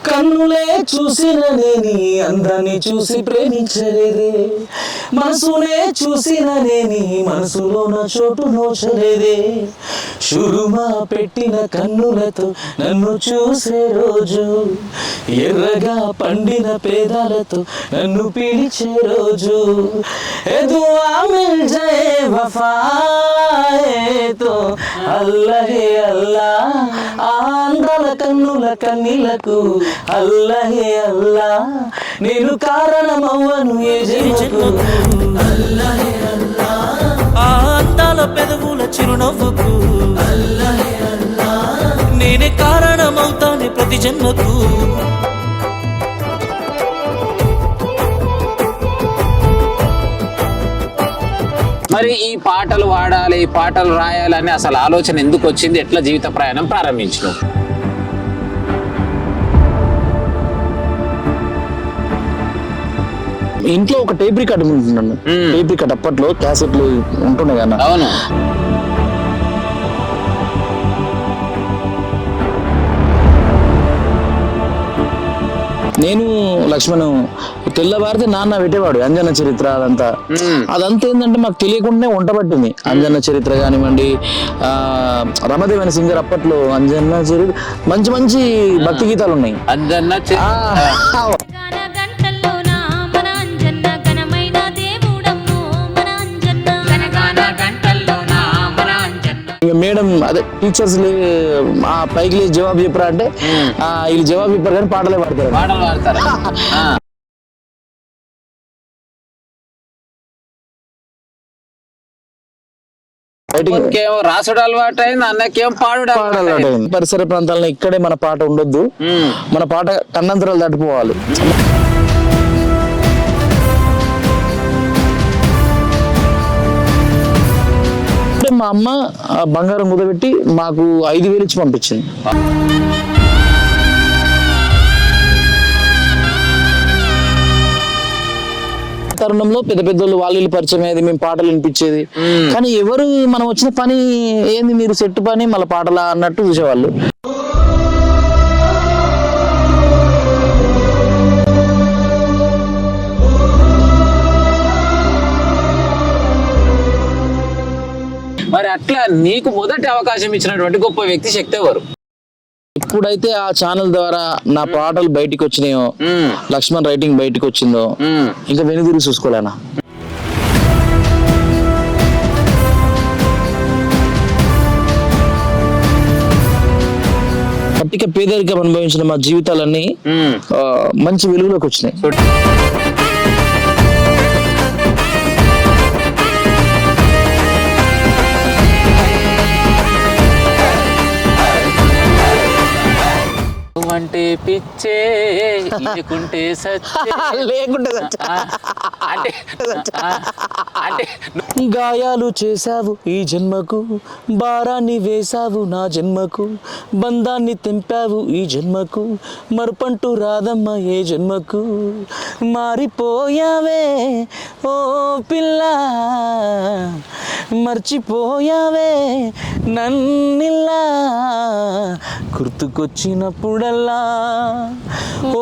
కన్నులే చూసిన నేని అందాన్ని చూసి ప్రేమించలేదే, మనసునే చూసిన నేని మనసులోన చోటు నోచలేదే. షురుమా పెట్టిన కన్నులతో నన్ను చూసే రోజు, ఎర్రగా పండిన పేదాలతో నన్ను పిలిచే రోజు. ఏ దుఆ మిల్ జాయే వఫాయేతో అల్లహే అల్లా, ఆంధ్రాల కన్నుల కన్నీలకు అల్లహే అల్లా, నేను కారణమవ్వను ఏ జన్మకు. అల్లహే అల్లా, ఆ అందాల పెదవుల చిరునవ్వుకు అల్లహే అల్లా, నేనే కారణమవుతానే ప్రతి జన్మకు. మరి ఈ పాటలు వాడాలి, ఈ పాటలు రాయాలని అసలు ఆలోచన ఎందుకు వచ్చింది? ఎట్లా జీవిత ప్రయాణం ప్రారంభించినావు? ఇంట్లో ఒక టేప్ రికార్డ్ ఉంటున్నాను. టేప్ రికార్డ్ అప్పట్లో క్యాసెట్లు ఉంటున్నాయి కదా. అవును. నేను లక్ష్మణ్ తెల్లవారితే నాన్న పెట్టేవాడు అంజన్న చరిత్ర. అదంతా ఏంటంటే మాకు తెలియకుండానే వంట పట్టింది. అంజన్న చరిత్ర కానివ్వండి, రమదేవన్ సింగర్ అప్పట్లో అంజన్న చరిత్ర, మంచి మంచి భక్తి గీతాలు ఉన్నాయి. మేడం అదే టీచర్స్ పైకి లేచి జవాబు చెప్పరా అంటే వీళ్ళు జవాబు చెప్పారు కానీ పాటలే పాడతారు. రాసుడు అలవాటు అయింది, అన్నకేం పాడు అలవాటు అయింది. పరిసర ప్రాంతాలను ఇక్కడే మన పాట ఉండొద్దు, మన పాట కన్నంతరాలు దాటిపోవాలి. మా అమ్మ బంగారం కుదబెట్టి మాకు 5,000 ఇచ్చి పంపించింది. తరుణంలో పెద్ద పెద్దోళ్ళు వాళ్ళు పరిచయం అయ్యేది, మేము పాటలు వినిపించేది. కానీ ఎవరు మనం వచ్చిన పని ఏంది, మీరు సెట్ పని మళ్ళీ పాటలా అన్నట్టు చూసేవాళ్ళు. మరి అట్లా నీకు మొదటి అవకాశం ఇచ్చినటువంటి గొప్ప వ్యక్తి శక్తి ఎవరు? ఎప్పుడైతే ఆ ఛానల్ ద్వారా నా పాటలు బయటికి వచ్చినాయో, లక్ష్మణ్ రైటింగ్ బయటికి వచ్చిందో, ఇంకా వెనుదిరిగి చూసుకోలేనా. కట్టిక పేదరికం అనుభవించిన మా జీవితాలన్నీ మంచి వెలుగులోకి వచ్చినాయి. అంటే పిచ్చే లేకుంటే అంటే గాయాలు చేశావు ఈ జన్మకు, భారాన్ని వేశావు నా జన్మకు, బంధాన్ని తెంపావు ఈ జన్మకు, మరుపంటూ రాదమ్మ ఏ జన్మకు. మారిపోయావే ఓ పిల్ల, మర్చిపోయావే నన్నిల్లా, గుర్తుకొచ్చినప్పుడల్లా ఓ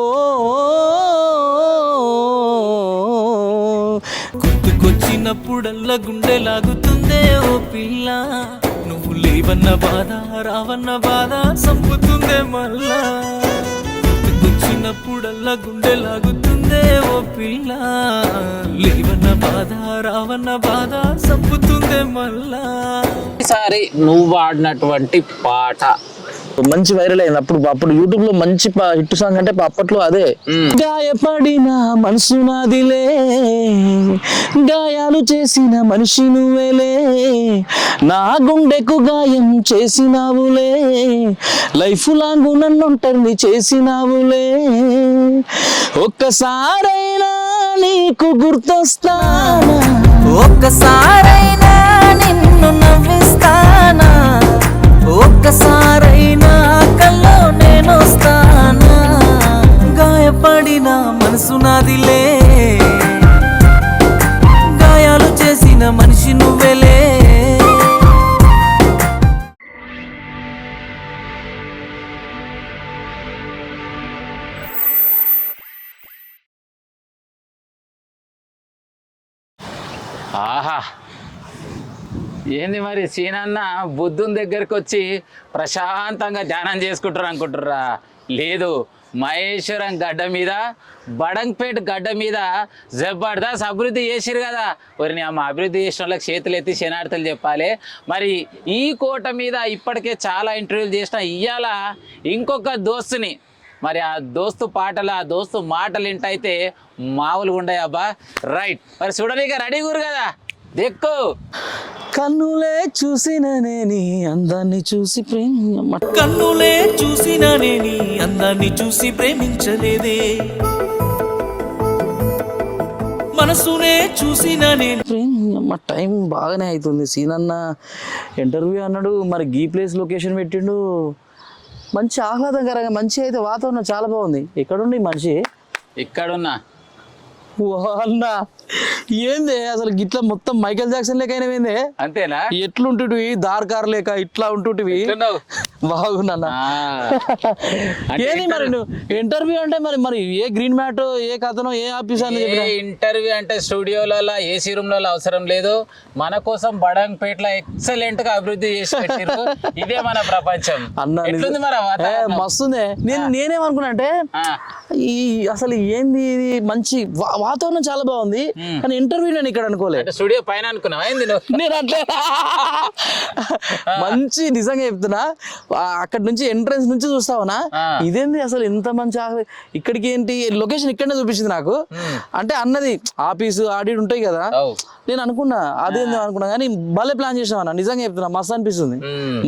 గుర్తుకొచ్చినప్పుడల్లా గుండె లాగుతుందే ఓ పిల్ల, నువ్వు లేవన్న బాధ రావన్న బాధ సంపుతుందే మళ్ళా. గుర్తుకొచ్చినప్పుడల్లా గుండె లాగుతుందే ఓ పిల్ల, లేవన్న బాధ రావన్న బాధ సంపుతుందే మళ్ళా. ఈసారి నువ్వు వాడినటువంటి పాట మంచి వైరల్ అయింది. అప్పుడు యూట్యూబ్ లో మంచి హిట్ సాంగ్ అంటే అప్పట్లో అదే. గాయపడిన మనసు నాదిలే, గాయాలు చేసిన మనిషి నువ్వేలే, నా గుండెకు గాయం చేసినావులే, లైఫ్ లాంగ్ నన్ను ఒంటరిని చేసినావులే, ఒక్కసారైనా నీకు గుర్తొస్తానా, ఒక్కసారైనా నిన్ను నవ్విస్తానా, ఒక్కసారైనా కల్లో నేనొస్తానా. గాయపడిన మనసు నాదిలే, గాయాలు చేసిన మనిషి నువ్వేలే. ఆహా, ఏంది మరి సీనన్న బుద్ధుని దగ్గరికి వచ్చి ప్రశాంతంగా ధ్యానం చేసుకుంటారు అనుకుంటుర్రా? లేదు, మహేశ్వరం గడ్డ మీద, బడంగ్పేట గడ్డ మీద జబర్దస్త్ అభివృద్ధి చేసిరు కదా. వారిని అమ్మ అభివృద్ధి చేసిన వాళ్ళకి చేతులు ఎత్తి శనార్థులు చెప్పాలి. మరి ఈ కోట మీద ఇప్పటికే చాలా ఇంటర్వ్యూలు చేసిన, ఇవాళ ఇంకొక దోస్తుని, మరి ఆ దోస్తు పాటలు, ఆ దోస్తు మాటలు ఇంటైతే మామూలుగా ఉండయి అబ్బా. రైట్, మరి చూడలేక రెడీ గురు కదా, దెక్కు. కన్నులే చూసిన నీ అందాన్ని చూసి ప్రేమ కన్నులే చూసినానే నీ అందాన్ని చూసి ప్రేమించలేదే, మనసునే చూసినానే. మా టైం బాగానే అవుతుంది. సీనన్న ఇంటర్వ్యూ అన్నాడు, మరి గీ ప్లేస్ లొకేషన్ పెట్టిండు. మంచి ఆహ్లాదకరంగా, మంచి అయితే వాతావరణం చాలా బాగుంది. ఎక్కడుండి ఈ మనిషి? ఇక్కడున్నా. అన్న ఏంది అసలు గిట్లా మొత్తం మైకేల్ జాక్సన్ లేక అయినవేంది? అంతేనా? ఎట్లుంటుటివి దార్కార్ లేక ఇట్లా ఉంటుటివి? ఎట్లున్నావు? బాగున్నా. ఏంది మరి నువ్వు ఇంటర్వ్యూ అంటే మరి మరి ఏ గ్రీన్ మ్యాట్, ఏ కథనో, ఏ ఆఫీస్ అని చెప్పిన? ఇంటర్వ్యూ అంటే స్టూడియోలలో, ఏసీ రూమ్లలో అవసరం లేదు. మన కోసం బడంగ్పేటలో ఎక్సలెంట్ గా అభివృద్ధి చేసి పెట్టిరు. ఇదే మన ప్రపంచం. అన్న ఎట్లుంది మరి వాతావరణం? మస్తుంది. నేనేమనుకున్నా అంటే ఈ అసలు ఏంది ఇది, మంచి వాతావరణం చాలా బాగుంది, కానీ ఇంటర్వ్యూ నేను ఇక్కడ అనుకోలేదు. అంటే స్టూడియో పైన అనుకున్నావా ఏంది నువ్వు? నేను అట్లే మంచి నిజంగా చెప్తున్నా, అక్కడ నుంచి ఎంట్రన్స్ నుంచి చూస్తావునా, ఇదేంది అసలు ఇంత మంచి ఇక్కడికి ఏంటి లొకేషన్ ఇక్కడనే చూపించింది నాకు. అంటే అన్నది ఆఫీసు ఆడిట్ ఉంటాయి కదా, నేను అనుకున్నా అదేందో అనుకున్నా, కానీ భలే ప్లాన్ చేసినా. నిజంగా చెప్తున్నా, మస్తు అనిపిస్తుంది.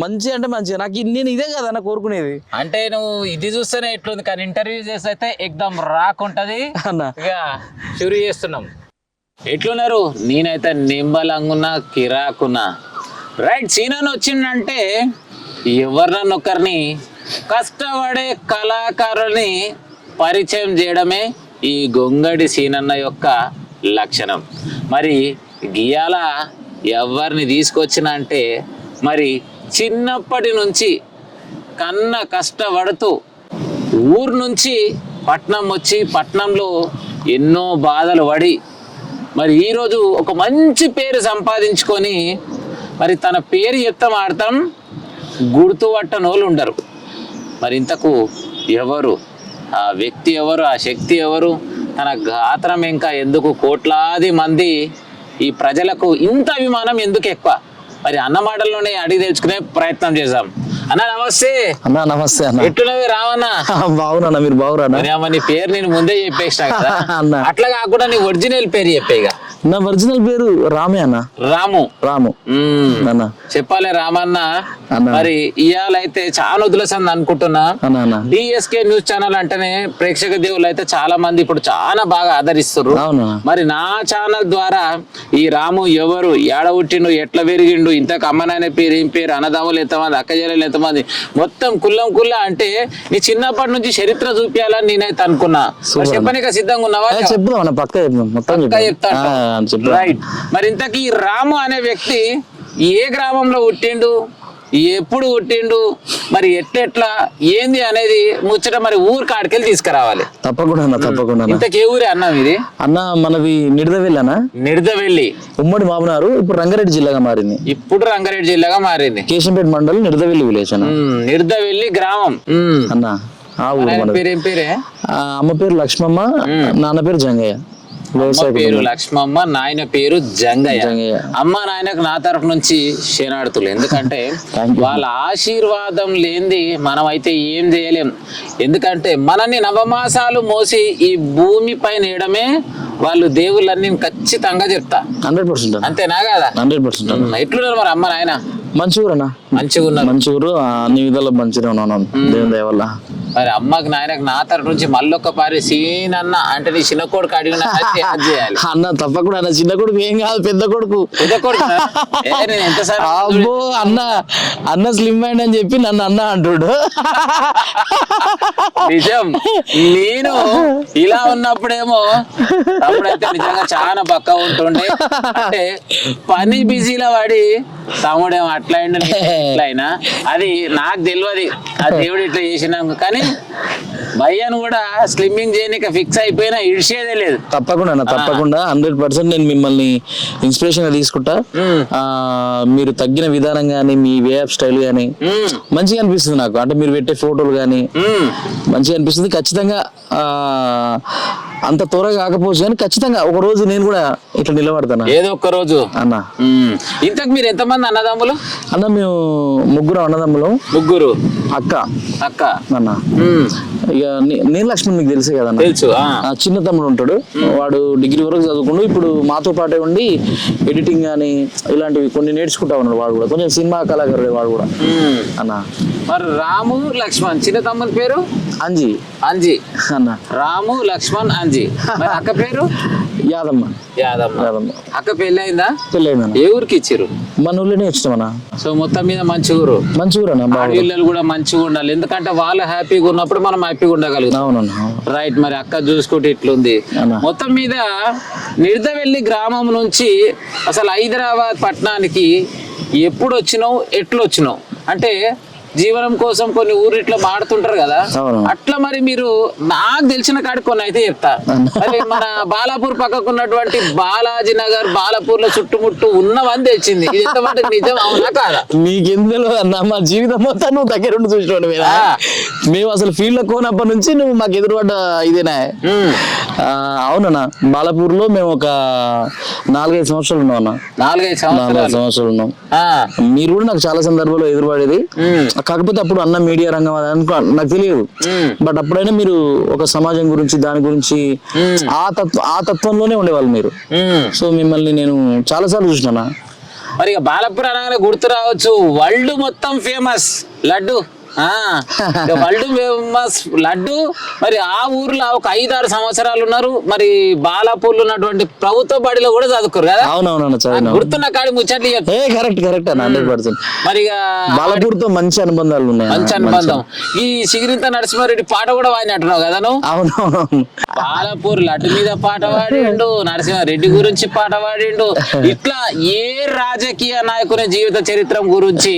మంచి అంటే మంచిగా నాకు నేను ఇదే కదా అన్న కోరుకునేది. అంటే నువ్వు ఇది చూస్తేనే ఎట్లుంది, కానీ ఇంటర్వ్యూ చేస్తే ఎక్దమ్ రాకుంటది అన్న. ఇక షురు చేస్తున్నాం. ఎట్లున్నారు? నేనైతే నిమ్మలంగున్నా, కిరాకున్నా. రైట్, సీనన్ వచ్చిందంటే ఎవరినొక్కరిని కష్టపడే కళాకారుల్ని పరిచయం చేయడమే ఈ గొంగడి సీనన్న యొక్క లక్షణం. మరి గియాల ఎవరిని తీసుకొచ్చిన అంటే, మరి చిన్నప్పటి నుంచి కష్టపడుతూ ఊరు నుంచి పట్నం వచ్చి, పట్నంలో ఎన్నో బాధలు పడి, మరి ఈరోజు ఒక మంచి పేరు సంపాదించుకొని, మరి తన పేరు చెప్తాం ఆడతాం గుర్తుపట్టని వాళ్ళు ఉండరు. మరి ఇంతకు ఎవరు ఆ వ్యక్తి, ఎవరు ఆ శక్తి, ఎవరు? తన గాత్రం ఇంకా ఎందుకు కోట్లాది మంది ఈ ప్రజలకు ఇంత అభిమానం ఎందుకు ఎక్కువ? మరి అన్న మాటల్లోనే అడిగి తెలుసుకునే ప్రయత్నం చేద్దాం. అన్న నమస్తే. అన్న నమస్తే అన్న. ఎట్లున్నవి రావన్నా? బాగున్నా, మీరు బాగురా? నీ పేరు నేను ముందే చెప్పేసిన కదా, అట్లా కాకుండా నీ ఒరిజినల్ పేరు చెప్పేగా. నా ఒరిజినల్ పేరు రామే అన్న. రాము. రాము అన్న చెప్పాలి రామన్న. మరి ఇవాళ అయితే చాలా వదిలేసింది అనుకుంటున్నా. డిఎస్కే న్యూస్ ఛానల్ అంటేనే ప్రేక్షక దేవుళ్ళు అయితే చాలా మంది ఇప్పుడు చాలా బాగా ఆదరిస్తున్నారు. మరి నా ఛానల్ ద్వారా ఈ రాము ఎవరు, ఏడ పుట్టిండు, ఎట్లా పెరిగిండు, ఇంతకు అమ్మనాయన పేరు ఏం పేరు, అన్నదమ్ములు ఎంతమంది, అక్కజెల్లెలు ఎంతమంది, మొత్తం కుల్ల అంటే నీ చిన్నప్పటి నుంచి చరిత్ర చూపించాలని నేనైతే అనుకున్నా. చెప్పనిక సిద్ధంగా ఉన్నావా? చెప్తాను, పక్క చెప్తాను. రైట్. మరి ఇంతకీ రాము అనే వ్యక్తి ఏ గ్రామంలో పుట్టిండు, ఎప్పుడు పుట్టిండు, మరి ఎట్లా ఏంది అనేది ముచ్చట మరి ఊరు కాడికెళ్ళి తీసుకురావాలి. తప్పకుండా. ఇంతకే ఊరే అన్న ఇది? అన్న మనది నిడదవెల్లి అన్న. నిడదవెల్లి ఉమ్మడి మామనారు, ఇప్పుడు రంగారెడ్డి జిల్లాగా మారింది. కేశంపేట మండలం నిడదవెల్లి విలేజ్ అన్న. నిడదవెల్లి గ్రామం అన్న. ఆ ఊరు పేరే? అమ్మ పేరు లక్ష్మమ్మ, నాన్న పేరు జంగయ్య. పేరు లక్ష్మమ్మ, నాయన పేరు జంగయ్య. అమ్మ నాయనకు నా తరఫు నుంచి శనాడుతులు. ఎందుకంటే వాళ్ళ ఆశీర్వాదం లేనిది మనం అయితే ఏం చేయలేం. ఎందుకంటే మనల్ని నవమాసాలు మోసి ఈ భూమి పైన వేయడమే వాళ్ళు దేవుళ్ళని ఖచ్చితంగా చెప్తా. 100%. అంతేనా కదా? 100%. ఎట్లున్నారు మరి అమ్మ నాయన? మంచిగా మంచిగా అన్ని విధాలు మంచిగా ఉన్నాను దేవుని దయ వల్ల. మరి అమ్మకి నాయనకు నా తరఫు నుంచి మళ్ళొక్క పారి సీన్ అన్న అంటే నీ చిన్న కొడుకు అడిగిన చేయాలి అన్న. తప్పకుండా అన్న. చిన్న కొడుకు ఏం కాదు, పెద్ద కొడుకు. అబ్బో అన్న, అన్న స్లిమ్ మైండ్ అని చెప్పి నన్ను అన్న అంటుడు. నిజం. నేను ఇలా ఉన్నప్పుడేమో తమ్ముడైతే నిజంగా చాలా పక్క ఉంటుండే. అంటే పని బిజీలో పడి తమ్ముడేమో అట్లా అయినా అది నాకు తెలియదు. ఆ దేవుడు ఇట్లా చేసినాం. కానీ భయ్యను కూడా స్లిమ్మింగ్ చేయడానికి ఫిక్స్ అయిపోయినా ఇడిచేదే లేదు. తప్పకుండా 100% నేను మిమ్మల్ని ఇన్స్పిరేషన్ గా తీసుకుంటా. మీరు తగ్గిన విధానం గానీ, మీ వే ఆఫ్ స్టైల్ గానీ మంచిగా అనిపిస్తుంది నాకు. అంటే మీరు పెట్టే ఫోటోలు గానీ మంచిగా అనిపిస్తుంది. ఖచ్చితంగా అంత త్వరగా కాకపోవచ్చు కానీ ఖచ్చితంగా ఒక రోజు నేను కూడా ఇట్లా నిలబడతాను ఏదో ఒక్క రోజు అన్న. ఇంతకు మీరు ఎంతమంది అన్నదమ్ములు? అన్న మేము 3 అన్నదమ్ములు, 3 అక్క అన్న. ఇక నేను లక్ష్మణ్ మీకు తెలుసే కదా, తెలుసు. చిన్న తమ్ముడు ఉంటాడు, వాడు డిగ్రీ వరకు చదువుకుంటూ ఇప్పుడు మాతో పాటే ఉండి ఎడిటింగ్ కానీ ఇలాంటివి కొన్ని నేర్చుకుంటా ఉన్నాడు. వాడు కూడా కొంచెం సినిమా కళాకారుడు వాడు కూడా అన్న. మరి రాము లక్ష్మణ్, చిన్న తమ్ముని పేరు అంజీ అన్న. రాము లక్ష్మణ్ అంజీ. మరి అక్క పేరు యాదమ్మ. అక్క పెళ్ళయిందా? పెళ్ళయిందన్న. ఏ ఊరికి ఇచ్చారు? మన ఊళ్ళోనే ఇచ్చామన్నా. సో మొత్తం మీద మంచి ఊరు పిల్లలు కూడా మంచిగా ఉండాలి, ఎందుకంటే వాళ్ళు హ్యాపీగా ఉన్నప్పుడు మనం హ్యాపీగా ఉండగలుగుతాం. అవునన్నా. రైట్. మరి అక్క చూసుకుంటే ఇట్లుంది. మొత్తం మీద నిర్దవెల్లి గ్రామం నుంచి అసలు హైదరాబాద్ పట్టణానికి ఎప్పుడు వచ్చినావు, ఎట్లు వచ్చినావు? అంటే జీవనం కోసం కొన్ని ఊరు ఇట్లా మాడుతుంటారు కదా, అట్లా మరి మీరు నాకు తెలిసిన కాడి కొన్ని అయితే చెప్తా. మరి మన బాలాపూర్ పక్కకు ఉన్నటువంటి బాలాజీ నగర్, బాలాపూర్ లో చుట్టుముట్టు ఉన్నవని తెచ్చింది. ఇది ఎంతమందికి నిజం, అవునా కాదా? నీకెందులో అన్న, మా జీవితం మొత్తం నువ్వు దగ్గరుండి చూసినాడు. మేము అసలు ఫీల్డ్ లో కోనప్పటి నుంచి నువ్వు మాకు ఎదురుపడ్డ ఇదేనా? అవునన్నా. బాలాపూర్ లో మేము ఒక 4-5 సంవత్సరాలు ఉన్నాం అన్న. 4-5 సంవత్సరాలు ఉన్నాం. మీరు కూడా నాకు చాలా సందర్భాల్లో ఎదురుపడేది. కాకపోతే అప్పుడు అన్న మీడియా రంగం అది అనుకో నాకు తెలియదు. బట్ అప్పుడైనా మీరు ఒక సమాజం గురించి దాని గురించి ఆ తత్వంలోనే ఉండేవాళ్ళు మీరు. సో మిమ్మల్ని నేను చాలా సార్లు చూసినా. మరి ఇక బాలాపూర్ అనగానే గుర్తు రావచ్చు, వరల్డ్ మొత్తం famous laddu. World famous laddu. మరి ఆ ఊర్లో ఒక 5-6 సంవత్సరాలు ఉన్నారు. మరి బాలాపూర్ ఉన్నటువంటి ప్రభుత్వ బడిలో కూడా చదువుకోరు కదా? అవునవును. గుర్తున్న కాడి ముచ్చట్లు కరెక్ట్ 100%. మరి బాలాపూర్ తో మంచి అనుబంధాలు ఉన్నాయి. మంచి అనుబంధం. ఈ సిగిరింత నరసింహారెడ్డి పాట కూడా వాడినట్టున్నావు కదా నువ్వు? అవునవును. బాలాపూర్ లడ్డు మీద పాట పాడిండు, నరసింహారెడ్డి గురించి పాట పాడిండు. ఇట్లా ఏ రాజకీయ నాయకుని జీవిత చరిత్ర గురించి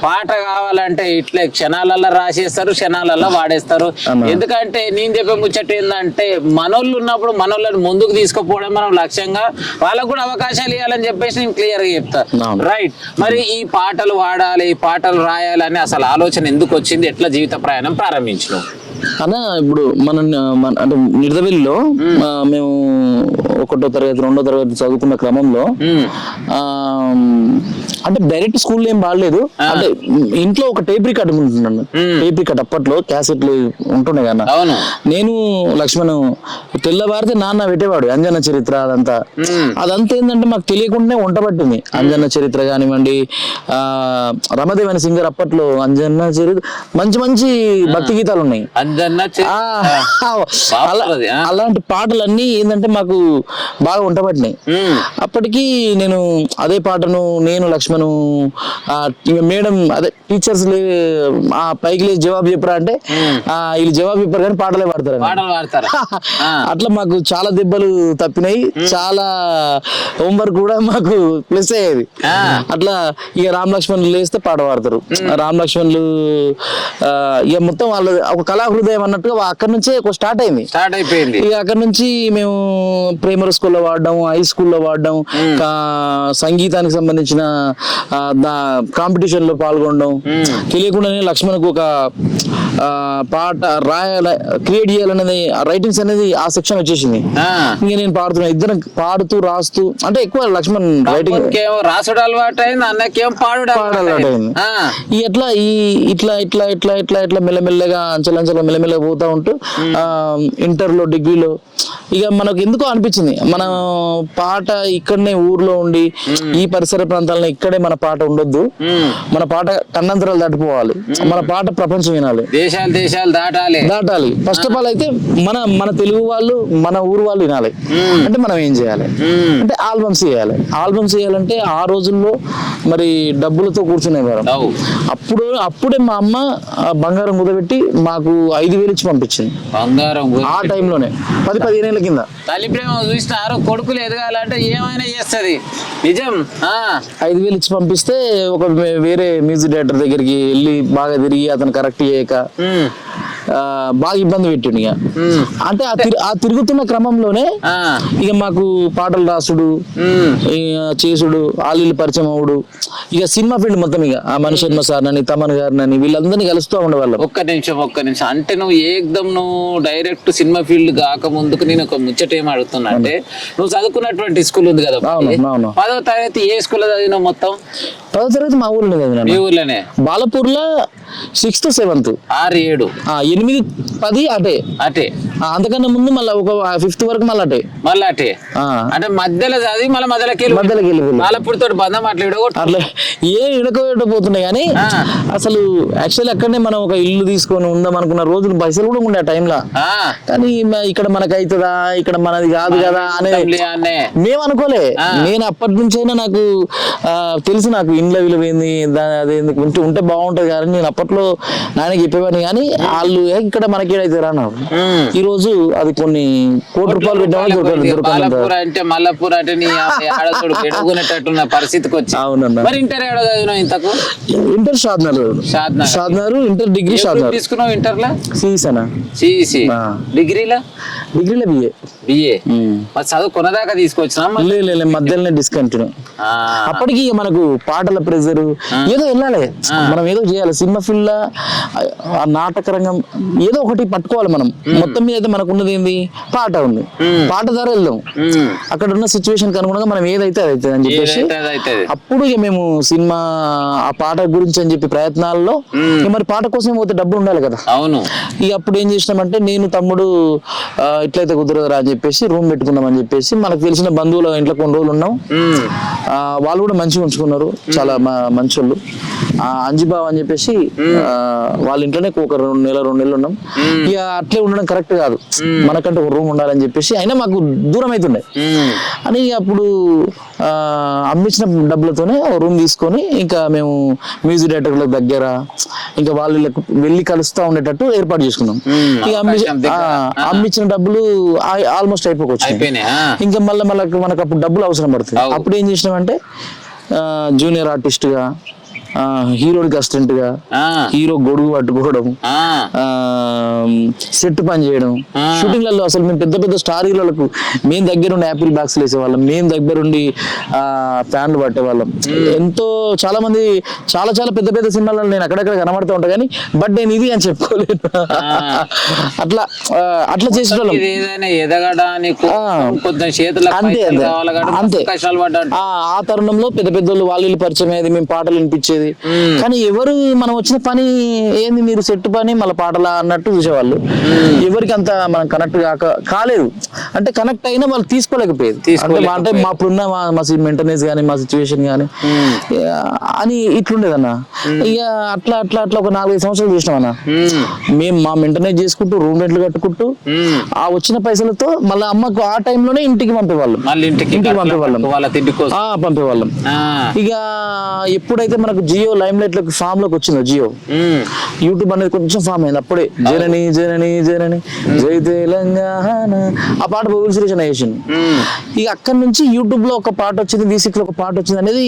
పాట కావాలంటే ఇట్లా క్షణాలలో రాసేస్తారు, క్షణాలలో వాడేస్తారు. ఎందుకంటే నేను చెప్పే ముచ్చట ఏంటంటే, మనోళ్ళు ఉన్నప్పుడు మనోళ్ళని ముందుకు తీసుకుపోవడం మనం లక్ష్యంగా, వాళ్ళకు కూడా అవకాశాలు ఇవ్వాలని చెప్పేసి నేను క్లియర్ గా చెప్తా. రైట్. మరి ఈ పాటలు వాడాలి, ఈ పాటలు రాయాలని అసలు ఆలోచన ఎందుకు వచ్చింది? ఎట్లా జీవిత ప్రయాణం ప్రారంభించినావు? అన్న ఇప్పుడు అంటే నిర్దవెల్లిలో మేము 1వ తరగతి 2వ తరగతి చదువుకున్న క్రమంలో అంటే డైరెక్ట్ స్కూల్లో ఏం బాగలేదు. అంటే ఇంట్లో ఒక టేప్ రికార్డ్ ఉంటున్నాను. టేప్ రికార్డ్ అప్పట్లో క్యాసెట్లు ఉంటుండే కదా. నేను లక్ష్మణ్ తెల్లవారితే నాన్న పెట్టేవాడు అంజన్న చరిత్ర. అదంతా ఏంటంటే మాకు తెలియకుండానే వంట పట్టింది. అంజన్న చరిత్ర కానివ్వండి, రమదేవని సింగర్ అప్పట్లో అంజన్న చరిత్ర మంచి భక్తి గీతాలు ఉన్నాయి. అలాంటి పాటలన్నీ ఏంటంటే మాకు బాగా వంట పట్టినాయి. అప్పటికి నేను అదే పాటను నేను లక్ష్మణ్ మేడం అదే టీచర్స్ పైకి లేచి జవాబు చెప్పరా అంటే వీళ్ళు జవాబు చెప్పారు కానీ పాటలే పాడతారు. అట్లా మాకు చాలా దెబ్బలు తప్పినాయి, చాలా హోంవర్క్ కూడా మాకు ప్లస్ అయ్యేది. అట్లా ఇక రామ్ లక్ష్మణులు లేస్తే పాట పాడతారు. రామ్ లక్ష్మణులు ఇక మొత్తం వాళ్ళు ఒక కళా హృదయం అన్నట్టుగా అక్కడ నుంచే స్టార్ట్ అయిపోయింది. ఇక అక్కడ నుంచి మేము ప్రైమరీ స్కూల్లో వాడడం, హై స్కూల్లో వాడడం, సంగీతానికి సంబంధించిన కాంపిటీషన్ లో పాల్గొనడం. తెలియకుండానే లక్ష్మణ్కు ఒక పాట క్రియేట్ చేయాలనేది రైటింగ్స్ అనేది ఆ సెక్షన్ వచ్చేసింది. ఇంకా నేను ఇద్దరం పాడుతూ రాస్తూ, అంటే ఎక్కువ లక్ష్మణ్ రైటింగ్ రాసుడు అలవాటు అయింది, అన్నకేం పాడు అలవాటు అయింది. ఎట్లా ఇట్లా ఇట్లా ఇట్లా ఇట్లా ఇట్లా మెల్లమెల్లగా అంచెలంచెల మెల్లమెల్లగా పోతా ఉంటూ ఇంటర్లో డిగ్రీలో ఇక మనకు ఎందుకో అనిపించింది మన పాట ఇక్కడనే ఊర్లో ఉండి ఈ పరిసర ప్రాంతాలను ఇక్కడే మన పాట ఉండొద్దు, మన పాట కన్నంతరాలు దాటిపోవాలి, మన పాట ప్రపంచం వినాలి, దేశాలు దాటాలి. ఫస్ట్ ఆఫ్ ఆల్ అయితే మన తెలుగు వాళ్ళు మన ఊరు వాళ్ళు వినాలి. అంటే మనం ఏం చేయాలి అంటే ఆల్బమ్స్ చేయాలంటే ఆ రోజుల్లో మరి డబ్బులతో కూర్చునేవారు. అప్పుడే మా అమ్మ బంగారం కుదబెట్టి మాకు 5,000 ఇచ్చి పంపించింది. బంగారం ఆ టైంలోనే 10-15 ఏళ్ళ కింద. తల్లి ప్రేమ చూసినారు, కొడుకులు ఎదగాలంటే ఏమైనా చేస్తుంది. నిజం. 5,000 ఇచ్చి పంపిస్తే ఒక వేరే మ్యూజిక్ డైరెక్టర్ దగ్గరికి వెళ్ళి బాగా తిరిగి అతను కరెక్ట్ చేయక బాగా ఇబ్బంది పెట్టిండు ఇక. అంటే ఆ తిరుగుతున్న క్రమంలోనే ఇక మాకు పాటలు రాసుడు, ఇక చేసుడు, ఆలీలు పరిచయం అవుడు, ఇక సినిమా ఫీల్డ్ మొత్తం ఇక ఆ మణి శర్మ సార్ నని, తమన్ గారిని వీళ్ళందరినీ కలుస్తూ ఉండేవాళ్ళం. ఒక్క నిమిషం అంటే నువ్వు నువ్వు డైరెక్ట్ సినిమా ఫీల్డ్ కాక ముందుకు నేను ఒక ముచ్చట ఏం అడుగుతున్నా అంటే, నువ్వు చదువుకున్నటువంటి స్కూల్ ఉంది కదా, 10వ తరగతి ఏ స్కూల్ చదివినావు మొత్తం? 10వ తరగతి మా ఊర్లో చదివినా. మీ ఊర్లోనే? బాలపూర్లో 6th 7th 6 7 8 10 అటే అటే. అంతకన్నా ముందు మళ్ళీ ఒక 5th వరకు మళ్ళీ అటే. అంటే మధ్యలో చదివి మళ్ళీ మధ్యలోకి వెళ్ళి బాలపూర్ తోటి బంధం అట్లా ఏం ఇడకపోతున్నాయి కానీ అసలు యాక్చువల్లీ అక్కడనే మనం ఒక ఇల్లు తీసుకొని ఉందాం అనుకున్న రోజులు పైసలు కూడా ఉండే ఆ టైంలో. కానీ ఇక్కడ మనకి అవుతుందా, ఇక్కడ మనది కాదు కదా అని మేము అనుకోలే. నేను అప్పటి నుంచైనా నాకు తెలుసు, నాకు ఇండ్ల విలువ ఏంది, అది ఉంటే బాగుంటది కానీ నేను అప్పట్లో నాయనకి చెప్పేవాడిని. కానీ వాళ్ళు ఇక్కడ మనకి ఏడైతే రాన్నారు. ఈ రోజు అది కొన్ని కోటి రూపాయలు పెట్టిన అంటే మల్లపూర్ అంటే ఎడుగునేటట్టున్న పరిస్థితికి వచ్చి. అవునన్నా. మరి ఇంటర్ ఇంతకు inter Shadnagar inter degree Shadnagar తీసుకున్నావు. ఇంటర్ లో సిఇసి, డిగ్రీలో బిఏ. చదువు కొనదాకా తీసుకొచ్చినా మధ్యలోనే డిస్కంటిన్యూ. అప్పటికి మనకు పాటల ప్రెజర్ ఏదో వెళ్ళాలి, మనం ఏదో చేయాలి. సినిమా ఫీల్డ్ లో ఆ నాటక రంగం ఏదో ఒకటి పట్టుకోవాలి మనం. మొత్తం మీద అయితే మనకు ఉన్నది ఏంది, పాట ఉంది, పాట ద్వారా వెళ్దాం. అక్కడ ఉన్న సిచ్యువేషన్ అనుగుణంగా మనం ఏదైతే అది అవుతుంది అని చెప్పేసి అప్పుడు ఇక మేము సినిమా ఆ పాట గురించి అని చెప్పి ప్రయత్నాల్లో మరి పాట కోసం పోతే డబ్బులు ఉండాలి కదా. అవును. ఇక అప్పుడు ఏం చేసినామంటే నేను తమ్ముడు ఇట్లయితే కుదరదురా అని చెప్పేసి రూమ్ పెట్టుకుందాం అని చెప్పేసి మనకు తెలిసిన బంధువుల ఇంట్లో కొన్ని రోజులు ఉన్నాం. వాళ్ళు కూడా మంచిగా ఉంచుకున్నారు, చాలా మంచోళ్ళు. అంజిబాబు అని చెప్పేసి వాళ్ళ ఇంట్లోనే ఒక 2 నెలలు ఉన్నాం. ఇక అట్లే ఉండడం కరెక్ట్ కాదు, మనకంటే ఒక రూమ్ ఉండాలని చెప్పేసి. అయినా మాకు దూరం అవుతుండే అని అప్పుడు అమ్మించిన డబ్బులతోనే రూమ్ తీసుకొని ఇంకా మేము మ్యూజిక్ డైరెక్టర్ల దగ్గర ఇంకా వాళ్ళకు వెళ్ళి కలుస్తా ఉండేటట్టు ఏర్పాటు చేసుకున్నాం. ఇక అమ్మించిన డబ్బులు ఆల్మోస్ట్ అయిపోవచ్చు. ఇంకా మళ్ళీ మనకు అప్పుడు డబ్బులు అవసరం పడుతుంది. అప్పుడు ఏం చేసినామంటే జూనియర్ ఆర్టిస్ట్ గా, హీరోకి అసిస్టెంట్ గా, హీరో గొడుగు పట్టుకోవడం, సెట్ పని చేయడం, షూటింగ్లలో అసలు మేము పెద్ద పెద్ద స్టార్ హీరోలకు మేము దగ్గరుండి యాపిల్ బాక్స్ వేసేవాళ్ళం, మేము దగ్గరుండి ఫ్యాన్లు పట్టేవాళ్ళం. ఎంతో చాలా మంది చాలా చాలా పెద్ద పెద్ద సినిమాలలో నేను అక్కడక్కడ కనబడుతూ ఉంటా కానీ బట్ నేను ఇది అని చెప్పుకోలేను. అట్లా అట్లా చేసేవాళ్ళం. అంతే. ఆ తరుణంలో పెద్ద పెద్దోళ్ళు వాళ్ళు పరిచయం అయ్యేది, మేము పాటలు వినిపించేది. కానీ ఎవరు మనం వచ్చిన పని ఏంది, మీరు సెట్ పని మళ్ళీ పాటలా అన్నట్టు చూసేవాళ్ళు. ఎవరికి అంత మనం కనెక్ట్ కాలేదు. అంటే కనెక్ట్ అయినా వాళ్ళు తీసుకోలేకపోయేది. అంటే మాప్పుడున్న మా మెయింటెనెన్స్ కానీ మా సిచ్యువేషన్ కానీ అని ఇట్లుండేదన్న. ఇక అట్లా అట్లా అట్లా ఒక 4-5 సంవత్సరాలు చేసినామన్నా. మేము మా మెయింటెనెన్స్ చేసుకుంటూ రూమ్ రెంట్లు కట్టుకుంటూ ఆ వచ్చిన పైసలతో మళ్ళీ అమ్మకు ఆ టైంలోనే ఇంటికి పంపేవాళ్ళం. పంపేవాళ్ళం. ఇక ఎప్పుడైతే మనకు జియో లైమ్ లైట్ లోకి ఫామ్ లోకి వచ్చిందో, జియో యూట్యూబ్ అనేది కొంచెం ఫామ్ అయింది అప్పుడే. జనని జనని జనని జై తెలంగాణ ఆ పాట బొగులు సురేష్ చేసింది. ఇక అక్కడి నుంచి యూట్యూబ్ లో ఒక పాట వచ్చింది, V6 లో ఒక పాట వచ్చింది అనేది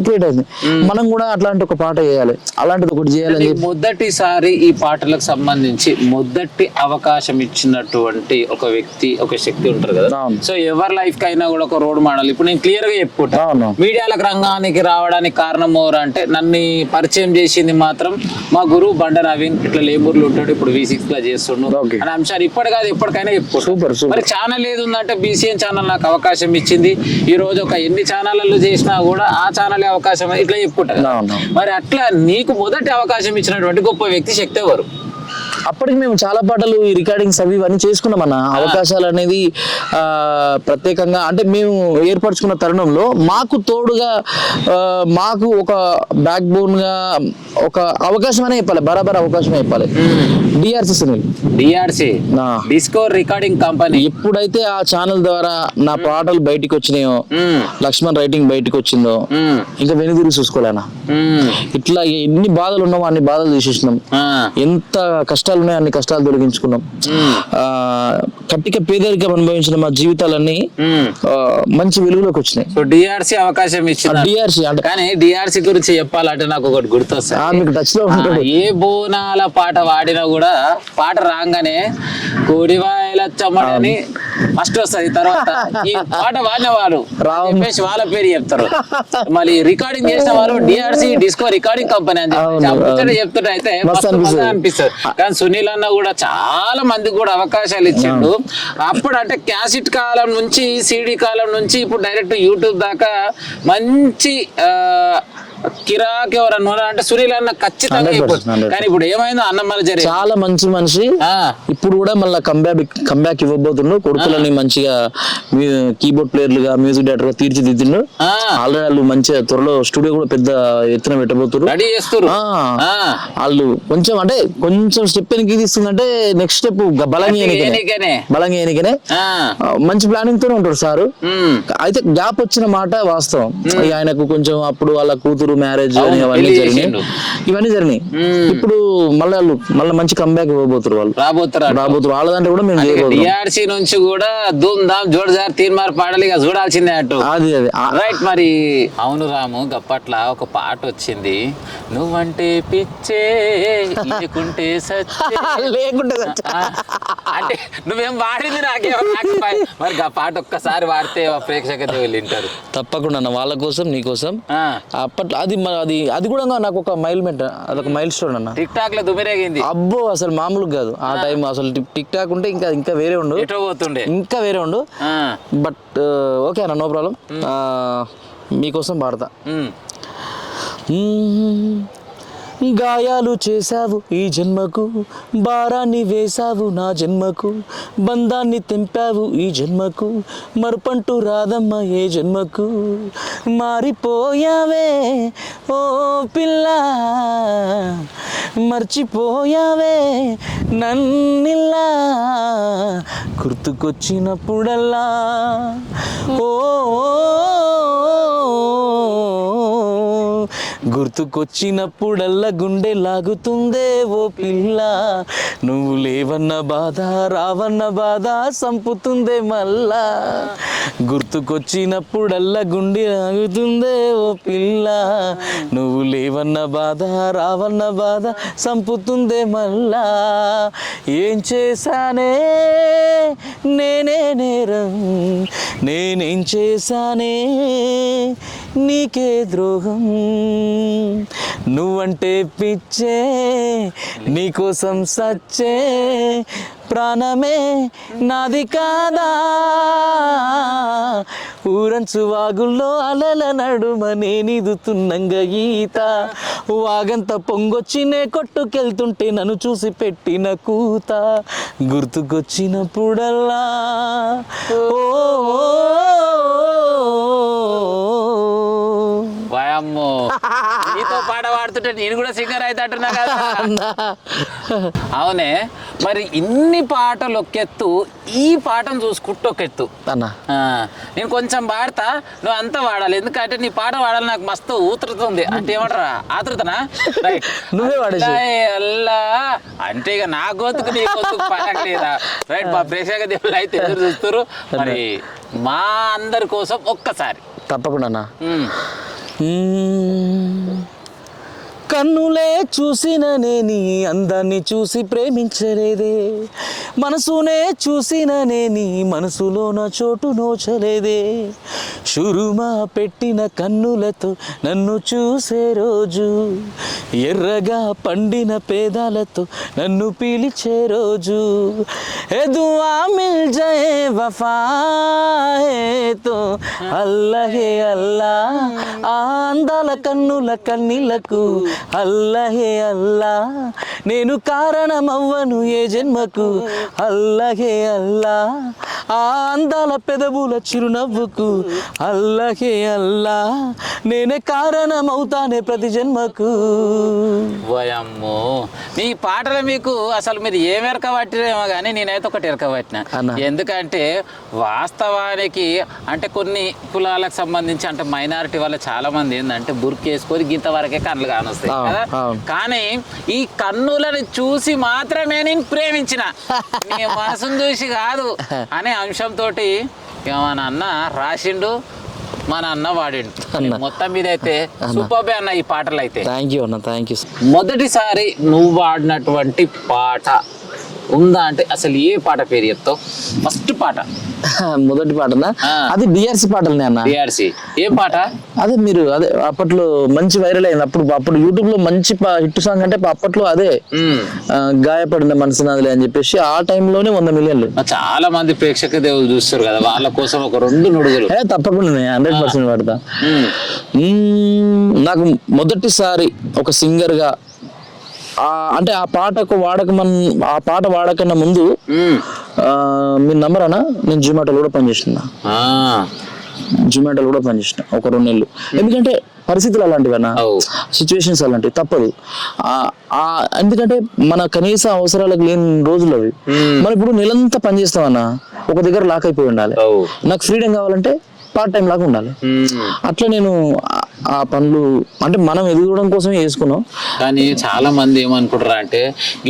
క్రియేట్ అయింది. మనం కూడా అట్లాంటి ఒక పాట చేయాలి, అలాంటిది ఒకటి చేయాలని. మొదటిసారి ఈ పాటలకు సంబంధించి మొదటి అవకాశం ఇచ్చినటువంటి ఒక వ్యక్తి, ఒక శక్తి ఉంటారు కదా. సో ఎవరి లైఫ్ కి అయినా కూడా ఒక రోడ్ మోడల్. ఇప్పుడు నేను క్లియర్ గా చెప్పుకుంటా, మీడియాలకు రంగానికి రావడానికి కారణం అంటే నన్ను పరిచయం చేసింది మాత్రం మా గురువు బండ నవీన్. ఇట్లా లేబూర్లు ఉంటాడు, ఇప్పుడు V6 లా చేస్తున్నాడు అనే అంశాలు ఇప్పటి కాదు ఎప్పటికైనా చెప్పుకో. మరి ఛానల్ ఏది ఉందంటే BCN ఛానల్ నాకు అవకాశం ఇచ్చింది. ఈ రోజు ఒక ఎన్ని ఛానళ్ళు చేసినా కూడా ఆ ఛానల్ అవకాశం ఇట్లా చెప్పుకుంటారు. మరి అట్లా నీకు మొదటి అవకాశం ఇచ్చినటువంటి గొప్ప వ్యక్తి శక్తి ఎవరు? అప్పటికి మేము చాలా పాటలు ఈ రికార్డింగ్స్ అవి ఇవన్నీ చేసుకున్నాం అన్న. అవకాశాలు అనేది ప్రత్యేకంగా అంటే మేము ఏర్పరచుకున్న తరుణంలో మాకు తోడుగా మాకు ఒక బ్యాక్ బోన్ గా ఒక అవకాశం అనే చెప్పాలి, బరాబర్ అవకాశం చెప్పాలి. DRC Sunil, disco recording company. ఎప్పుడైతే ఆ ఛానల్ ద్వారా నా పాటలు బయటికి వచ్చినాయో, లక్ష్మణ్ రైటింగ్ బయటికి వచ్చిందో ఇంకా వెనుదిరిగి చూసుకోలేనా. ఇట్లా ఎన్ని బాధలు ఉన్నామో అన్ని బాధలు తీసేసినాం. ఎంత కష్టం కష్టాలు ఉన్నాయి, అన్ని కష్టాలు తొలగించుకున్నాం. కట్టిక పేదరికం అనుభవించిన మా జీవితాలన్నీ మంచి వెలుగులోకి వచ్చినాయి. సో డిఆర్సి అవకాశం ఇచ్చింది. డిఆర్సి అంటే కానీ డిఆర్సి గురించి చెప్పాలంటే నాకు ఒకటి గుర్తొస్తుంది. మీకు టచ్ లో ఉంటాడు. ఏ బోనాల పాట వాడినా కూడా పాట రాగానే కోడివాయల చమ్మడని ఫస్ట్ వస్తుంది. తర్వాత ఈ పాట వాడిన వారు చెప్పేసి వాళ్ళ పేరు చెప్తారు. మళ్ళీ రికార్డింగ్ చేసిన వారు డిఆర్సి డిస్కో రికార్డింగ్ కంపెనీ అని చెప్పి చెప్తుంటే అయితే అనిపిస్తుంది. కానీ సునీల్ అన్న కూడా చాలా మందికి కూడా అవకాశాలు ఇచ్చిండు. అప్పుడు అంటే క్యాసెట్ కాలం నుంచి సిడి కాలం నుంచి ఇప్పుడు డైరెక్ట్ యూట్యూబ్ దాకా మంచి కిరాక్ ఎవరన్నా అంటే సునీల్ అన్న ఖచ్చితంగా అయిపోతుంది. కానీ ఇప్పుడు ఏమైందో అన్న మన జరిగింది. చాలా మంచి మనిషి. ఇప్పుడు కూడా మళ్ళీ కంబ్యాక్ ఇవ్వబోతుండు. కొడుకులని మంచిగా కీబోర్డ్ ప్లేయర్లుగా, మ్యూజిక్ డైరెక్టర్ గా తీర్చిదిద్దిండు. ఆల్రెడీ వాళ్ళు మంచిగా త్వరలో స్టూడియో కూడా పెద్ద ఎత్తున పెట్టబోతున్నారు. రెడీ చేస్తారు వాళ్ళు. కొంచెం అంటే కొంచెం స్టెప్ ఎనికి తీస్తుందంటే నెక్స్ట్ స్టెప్ బలంగా ఎనికనే మంచి ప్లానింగ్ తోనే ఉంటారు సారు. అయితే గ్యాప్ వచ్చిన మాట వాస్తవం. ఆయనకు కొంచెం అప్పుడు వాళ్ళ కూతురు మ్యారేజ్ ఇవన్నీ జరిగినాయి. ఇప్పుడు మళ్ళీ మంచి కంబ్యాక్ ఇవ్వబోతున్నారు. వాళ్ళు రాబోతున్నారు. వాళ్ళదంటే కూడా మేము డిఆర్సి నుంచి కూడా ధూమ్ ధామ్ జోర్దార్ తీన్మార్ పాటలు ఇక చూడాల్సిందే అటు. అది రైట్. మరి అవును రాము, గప్పట్ల ఒక పాట వచ్చింది, నువ్వంటే పిచ్చే లేకుంటే లేకుంటే అంటే నువ్వేం వాడింది నాకే. మరి ఆ పాట ఒక్కసారి వాడితే ప్రేక్షక దేవుళ్ళు వింటారు. తప్పకుండా వాళ్ళ కోసం, నీ కోసం. అప్పట్లో అది కూడా నాకు ఒక అదొక మైల్ స్టోన్ అన్న. టిక్ టాక్ లో దుమిరేగింది. అబ్బో అసలు మామూలుగా కాదు ఆ టైం. అసలు టిక్ టాక్ ఉంటే ఇంకా వేరే ఉండు, ఇంకా వేరే ఉండు. బట్ ఓకే అన్న, నో ప్రాబ్లం. మీకోసం పాడతా. గాయాలు చేశావు ఈ జన్మకు, భారాన్ని వేశావు నా జన్మకు, బంధాన్ని తెంపావు ఈ జన్మకు, మరుపంటూ రాదమ్మ ఏ జన్మకు. మారిపోయావే ఓ పిల్ల, మర్చిపోయావే నన్నిల్లా, గుర్తుకొచ్చినప్పుడల్లా ఓ గుర్తుకొచ్చినప్పుడల్లా గుండె లాగుతుందే ఓ పిల్ల, నువ్వు లేవన్న బాధ రావన్న బాధ సంపుతుందే మళ్ళా. గుర్తుకొచ్చినప్పుడల్లా గుండె లాగుతుందే ఓ పిల్ల, నువ్వు లేవన్న బాధ రావన్న బాధ సంపుతుందే మళ్ళా. ఏం చేశానే నేనే నేరం, నేనేం చేశానే నీకే ద్రోహం, నువ్వంటే పిచ్చే నీకోసం సచ్చే ప్రాణమే నాది కాదా. ఊరంచు వాగుల్లో అలల నడుమ నేనిదుతున్నంగ ఈత, వాగంత పొంగొచ్చినే కొట్టుకెళ్తుంటే నన్ను చూసి పెట్టిన కూత, గుర్తుకొచ్చినప్పుడల్లా ఓ వాయమ్మో, నీతో పాట పాడుతుంటే నేను కూడా సింగర్ అవుతాంటున్నా కదా. అవునే, మరి ఇన్ని పాటలు ఒకెత్తు, ఈ పాటను చూసుకుంటూ ఒకెత్తు అన్న. నేను కొంచెం పాడతా, నువ్వు అంతా వాడాలి. ఎందుకంటే నీ పాట వాడాలి నాకు మస్తు ఊతృత ఉంది. అంటే ఏమంటారా, ఆతృతనా? రైట్, నువ్వే వాడేసి అల్లా అంటే ఇక నా గొంతుకు నీ గొంతుకు పడట్లేదా? రైట్, మా ప్రేక్షక దేవుళ్ళు అయితే ఎదురు చూస్తారు. మరి మా అందరి కోసం ఒక్కసారి తప్పకుండా. కన్నులే చూసిననే నీ అందాన్ని చూసి ప్రేమించలేదే, మనసునే చూసిననే నీ మనసులోన చోటు నోచలేదే, షురుమా పెట్టిన కన్నులతో నన్ను చూసే రోజు, ఎర్రగా పండిన పేదాలతో నన్ను పిలిచే రోజు, ఏ దుఆ మిల్ జయే వఫా తో అల్లహే అల్లా, ఆ అందాల కన్నుల కన్నీలకు అల్లహే అల్లా, నేను కారణమవ్వను ఏ జన్మకు అల్లహే అల్లా, ఆ అందాల పెదవుల చిరునవ్వుకు అల్లహే అల్లా, నేనే కారణమవుతానే ప్రతి జన్మకు. ఓయమ్మో, మీ పాటలు మీకు అసలు మీరు ఏం ఎరక పట్టిరేమో కానీ నేనైతే ఒకటి ఎరక పట్టినా. ఎందుకంటే వాస్తవానికి అంటే కొన్ని కులాలకు సంబంధించి అంటే మైనారిటీ వల్ల చాలా మంది ఏంటంటే బుర్కేసుకొని గింత వరకే కళ్ళు కానొస్తాయి. ఉంటాయి కదా. కానీ ఈ కన్నులను చూసి మాత్రమే నేను ప్రేమించిన, నీ మనసును చూసి కాదు అనే అంశంతో మన అన్న రాసిండు, మన అన్న వాడిండు. మొత్తం మీద అయితే సూపర్ అన్న ఈ పాటలు అయితే. థ్యాంక్ యూ అన్న, థ్యాంక్ యూ. మొదటిసారి నువ్వు వాడినటువంటి పాట ఉందా అంటే అసలు ఏ పాట పేరు చెప్తావు? ఫస్ట్ పాట మొదటి పాటనా? అది డిఆర్సి పాటలనే అన్న. డిఆర్సి ఏం పాట? అదే మీరు అదే అప్పట్లో మంచి వైరల్ అయింది. అప్పుడు యూట్యూబ్ లో మంచి హిట్ సాంగ్ అంటే అప్పట్లో అదే గాయపడిన మనసు నాదిలే అని చెప్పేసి ఆ టైంలోనే 100 మిలియన్లు. చాలా మంది ప్రేక్షక దేవులు చూస్తారు కదా, వాళ్ళ కోసం ఒక 2 నుడుగులు. తప్పకుండా 100% పాడతా. నాకు మొదటిసారి ఒక సింగర్ గా అంటే ఆ పాట వాడకన్నా ముందు మీ నంబర్ అన్నా, నేను జొమాటోలో కూడా పనిచేసిన ఒక 2 నెలలు. ఎందుకంటే పరిస్థితులు అలాంటివి అన్న, సిచ్యువేషన్స్ అలాంటివి, తప్పదు. ఎందుకంటే మన కనీస అవసరాలకు లేని రోజులు అవి. మరి ఇప్పుడు నెలంతా పనిచేస్తామన్నా, ఒక దగ్గర లాక్ అయిపోయి ఉండాలి. నాకు ఫ్రీడమ్ కావాలంటే పార్ట్ టైం లాగా ఉండాలి. అట్లా నేను ఆ పనులు అంటే మనం ఎదుగుకోవడం కోసమే వేసుకున్నాం. కానీ చాలా మంది ఏమనుకుంటారు అంటే,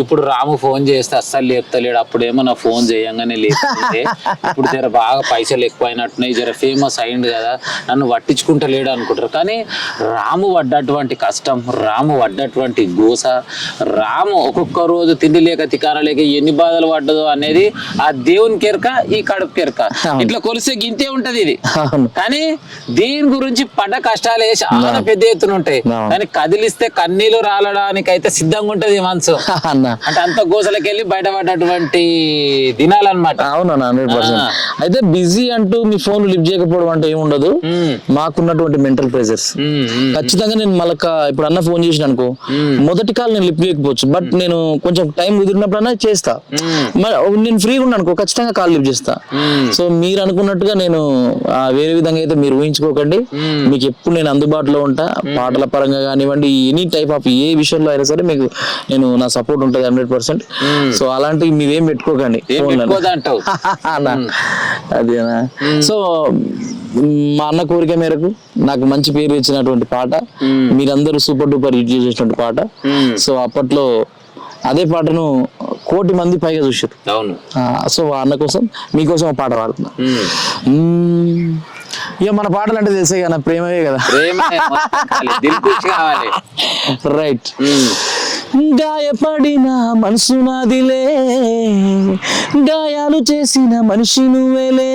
ఇప్పుడు రాము ఫోన్ చేస్తే అస్సలు లేపుతలేడు, అప్పుడేమో నా ఫోన్ చేయంగానే లేపుతుంటే ఇప్పుడు జర బాగా పైసలు ఎక్కువైనట్టున్నాయి, జర ఫేమస్ అయింది కదా, నన్ను పట్టించుకుంటలేడు అనుకుంటారు. కానీ రాము పడ్డటువంటి కష్టం, రాము పడ్డటువంటి గోస, రాము ఒక్కొక్క రోజు తిండి లేక తికాన లేక ఎన్ని బాధలు పడ్డదో అనేది ఆ దేవుని కెరక, ఈ కడుపు కెరక. ఇట్లా కొలిసే గింతే ఉంటది ఇది. కానీ దీని గురించి పడ్డ కష్టాలే చాలా పెద్ద ఎత్తున ఉంటాయి. కానీ కదిలిస్తే కన్నీళ్లు రాలడానికి అయితే సిద్ధంగా ఉంటది మనసు. అంటే అంత గోసలకి వెళ్ళి బయటపడ్డటువంటి దినాలన్నమాట. అవునన్నా 100%. అయితే బిజీ అంటూ మీ ఫోన్ లిఫ్ట్ చేయకపోవడం అంటే ఏముండదు, మాకున్నటువంటి మెంటల్ ప్రెజర్స్. ఖచ్చితంగా నేను ఇప్పుడు అన్న ఫోన్ చేసిన అనుకో, మొదటి కాల్ నేను లిఫ్ట్ చేయకపోవచ్చు, బట్ నేను కొంచెం టైం కుదిరినప్పుడన్నా చేస్తా. నేను ఫ్రీగా ఉన్నాను అనుకో, ఖచ్చితంగా కాల్ లిఫ్ట్ చేస్తా. సో మీరు అనుకున్నట్టుగా నేను వేరే విధంగా అయితే మీరు ఊహించుకోకండి. మీకు ఎప్పుడు నేను అందుబాటులో ఉంటా, పాటల పరంగా కానివ్వండి, ఎనీ టైప్ ఆఫ్ ఏ విషయంలో అయినా సరే మీకు నా సపోర్ట్ ఉంటుంది 100%. సో అలాంటివి మీరేం పెట్టుకోకండి అదేనా. సో మా అన్న కోరిక మేరకు నాకు మంచి పేరు ఇచ్చినటువంటి పాట, మీరందరూ సూపర్ డూపర్ హిట్ చేసినటువంటి పాట. సో అప్పట్లో అదే పాటను 1 కోటి మంది పైగా చూసారు. సో అన్న కోసం మీకోసం ఒక పాట పాడుతున్నా. ఇక మన పాటలు అంటే తెలిసే కదా, ప్రేమవే కదా. రైట్. గాయపడిన మనసు నాదిలే, గాయాలు చేసిన మనిషి నువ్వేలే,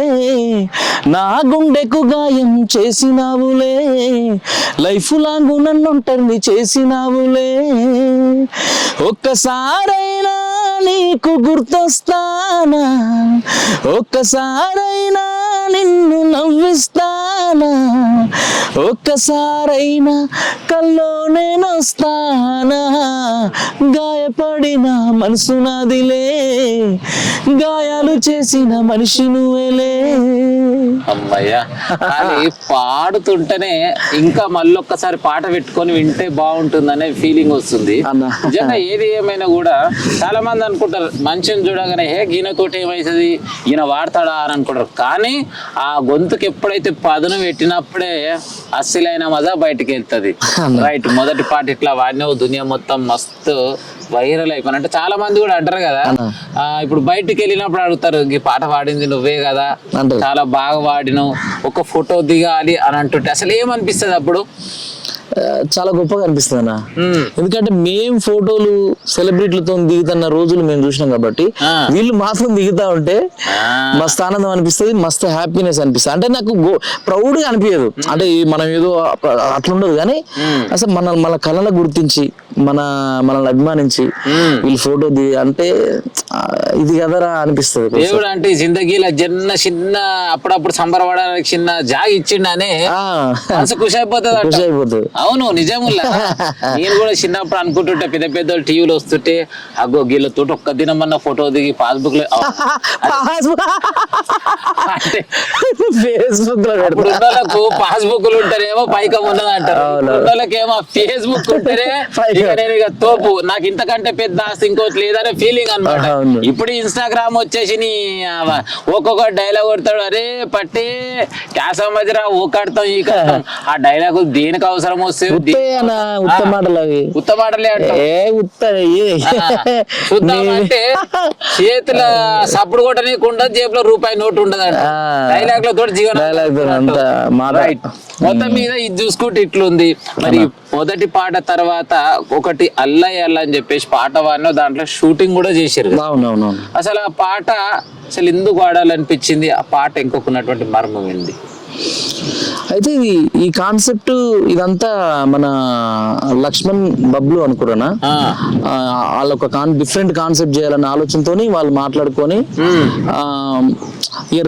నా గుండెకు గాయం చేసినావులే, లైఫ్ లాంగ్ నన్ను ఒంటరిని చేసినావులే, ఒక్కసారైనా నీకు గుర్తొస్తానా, ఒక్కసారైనా నిన్ను నవ్విస్తానా, ఒక్కసారైనా కల్లో నేను వస్తానా, గాయపడిన మనసు నాదిలే, గాయాలు చేసిన మనిషి నువ్వేలే. అమ్మయ్యా, కానీ పాడుతుంటేనే ఇంకా మళ్ళొక్కసారి పాట పెట్టుకొని వింటే బాగుంటుందనే ఫీలింగ్ వస్తుంది. నిజంగా ఏది ఏమైనా కూడా చాలా మంది అనుకుంటారు, మనిషిని చూడగానే ఈయనతోటి ఏమైతుంది, ఈయన వాడతాడా అని అనుకుంటారు. కానీ ఆ గొంతుకు ఎప్పుడైతే పదును పెట్టినప్పుడే అస్సలైన మజా బయటకు వెళ్తుంది. రైట్. మొదటి పాట ఇట్లా వాడినావు, దునియా మొత్తం మస్తు వైరల్ అయిపోయిన. అంటే చాలా మంది కూడా అంటారు కదా, ఇప్పుడు బయటికి వెళ్ళినప్పుడు అడుగుతారు, ఈ పాట పాడింది నువ్వే కదా, చాలా బాగా వాడినావు, ఒక ఫోటో దిగాలి అని అంటుంటే అసలు ఏమనిపిస్తుంది అప్పుడు? చాలా గొప్పగా అనిపిస్తుంది అన్న. ఎందుకంటే మేము ఫోటోలు సెలబ్రిటీలతో దిగుతున్న రోజులు మేము చూసినాం కాబట్టి, వీళ్ళు మాత్రం దిగుతా ఉంటే మస్తు ఆనందం అనిపిస్తుంది, మస్తు హ్యాపీనెస్ అనిపిస్తుంది. అంటే నాకు ప్రౌడ్ గా అనిపించదు, అంటే మనం ఏదో అట్లుండదు, కానీ అసలు మన కళను గుర్తించి మనల్ని అభిమానించి వీళ్ళు ఫోటో దిగి అంటే ఇది కదరా అనిపిస్తుంది. దేవుడు అంటే జిందగీలో చిన్న అప్పుడప్పుడు సంబరపడడానికి చిన్న జాగ ఇచ్చిండనే ఖుషి అయిపోతుంది. అవును, నిజముల్లా. నేను కూడా చిన్నప్పుడు అనుకుంటుంటే పెద్ద పెద్ద టీవీలు వస్తుంటే, అగో గీళ్ళతో ఒక్క దినమన్న ఫోటో దిగి పాస్బుక్ లో ఫేస్బుక్ లో పాస్బుక్లు ఉంటారేమో పైకం ఉన్నది అంటారు, వాళ్ళకేమో ఫేస్బుక్ ఉంటేనే నేను ఇక తోపు, నాకు ఇంతకంటే పెద్ద ఆస్తి ఇంకోటి లేదనే ఫీలింగ్ అనమాట. ఇప్పుడు ఇన్స్టాగ్రామ్ వచ్చేసి ఒక్కొక్క డైలాగ్ కొడతాడు, అరే పట్టి క్యాసా మధ్యరా ఓ కడతాం ఈ కడతాం. ఆ డైలాగ్ దేనికి అవసరమో వస్తే ఉత్త మాటలు అవి ఉత్తమాటలే అంటావు. ఏ ఉత్త చూద్దాం అంటే చేతుల సప్పుడు కొట్టనీయకుండా జేబులో రూపాయి నోటు ఉండదంట. డైలాగ్ లతో మొత్తం మీద ఇది చూసుకుంటే ఇట్లుంది. మరి మొదటి పాట తర్వాత ఒకటి అల్లయ్య అల్ల అని చెప్పేసి పాట వాడినో దాంట్లో షూటింగ్ కూడా చేశారు. అవునవును. అసలు ఆ పాట అసలు ఎందుకు వాడాలనిపించింది? ఆ పాట ఇంకొకన్నటువంటి మర్మం ఏంది? అయితే ఈ కాన్సెప్ట్ ఇదంతా మన లక్ష్మణ్ బబ్లు అనుకున్నానా, వాళ్ళ ఒక డిఫరెంట్ కాన్సెప్ట్ చేయాలన్న ఆలోచనతోని వాళ్ళు మాట్లాడుకొని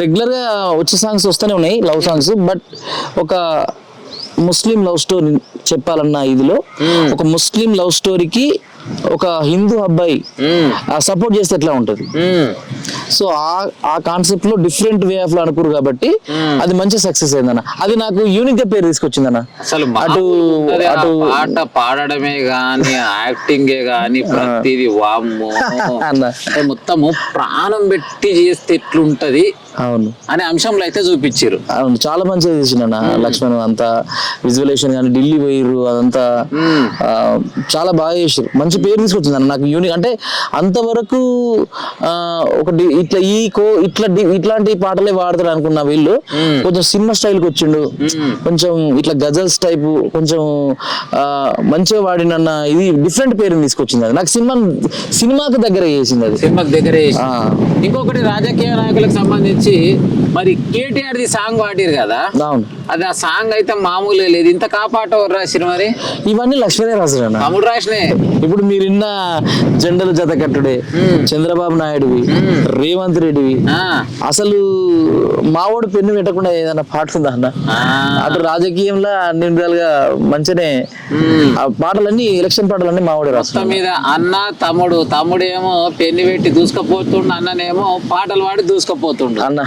రెగ్యులర్ గా వచ్చే సాంగ్స్ వస్తూనే ఉన్నాయి, లవ్ సాంగ్స్. బట్ ఒక ముస్లిం లవ్ స్టోరీ చెప్పాలన్న ఇదిలో ఒక ముస్లిం లవ్ స్టోరీకి ఒక హిందూ అబ్బాయి సపోర్ట్ చేస్తే ఎట్లా ఉంటది. సో ఆ కాన్సెప్ట్ లో డిఫరెంట్ వే ఆఫ్ లో అనుకురు కాబట్టి అది మంచి సక్సెస్ అయిందన్న. అది నాకు యూనిక్ గా పేరు తీసుకొచ్చిందన్న. అసలు అటు పాట పాడడమే గాని యాక్టింగే గాని ప్రతిది వామ్మో అంటే మొత్తము ప్రాణం పెట్టి చేస్తే ఎట్లుంటది అవును అనే అంశంలో అయితే చూపించారు. అవును, చాలా మంచిగా చేసిండన్న లక్ష్మణ్. అంతా విజువలేషన్ కానీ ఢిల్లీ పోయిర్రు, అదంతా చాలా బాగా చేసారు. మంచి పేరు తీసుకొచ్చింది అన్న నాకు యూనిక్. అంటే అంతవరకు ఒకటి ఇట్లాంటి పాటలే వాడతారు అనుకున్న వీళ్ళు కొంచెం సినిమా స్టైల్ కి వచ్చిండు, కొంచెం ఇట్లా గజల్స్ టైప్ కొంచెం మంచిగా వాడినన్న ఇది డిఫరెంట్ పేరుని తీసుకొచ్చింది. అది నాకు సినిమాకి దగ్గర చేసింది. అది సినిమాకి దగ్గర ఇంకొకటి రాజకీయ నాయకులకు సంబంధించి మరి కేటీఆర్ ది సాంగ్ వాడిరు కదా, అది ఆ సాంగ్ అయితే మామూలుగా లేదు. ఇంత కాపాట ఎవరు రాసిరు మరి? ఇవన్నీ లక్ష్మణే రాశారు. తమ్ముడు రాసినే. ఇప్పుడు మీరున్న జెండలు జత కట్టుడే చంద్రబాబు నాయుడువి, రేవంత్ రెడ్డివి. అసలు మావోడు పెన్ను పెట్టకుండా ఏదైనా పాట ఉందా అన్న? అటు రాజకీయంలో అన్ని విధాలుగా మంచిగానే ఆ పాటలన్నీ ఎలక్షన్ పాటలన్నీ మావోడే రాస్తాం. మీద అన్న తమ్ముడేమో పెన్ను పెట్టి దూసుకపోతుండు, అన్ననేమో పాటలు పాడి దూసుకపోతుండు. అన్న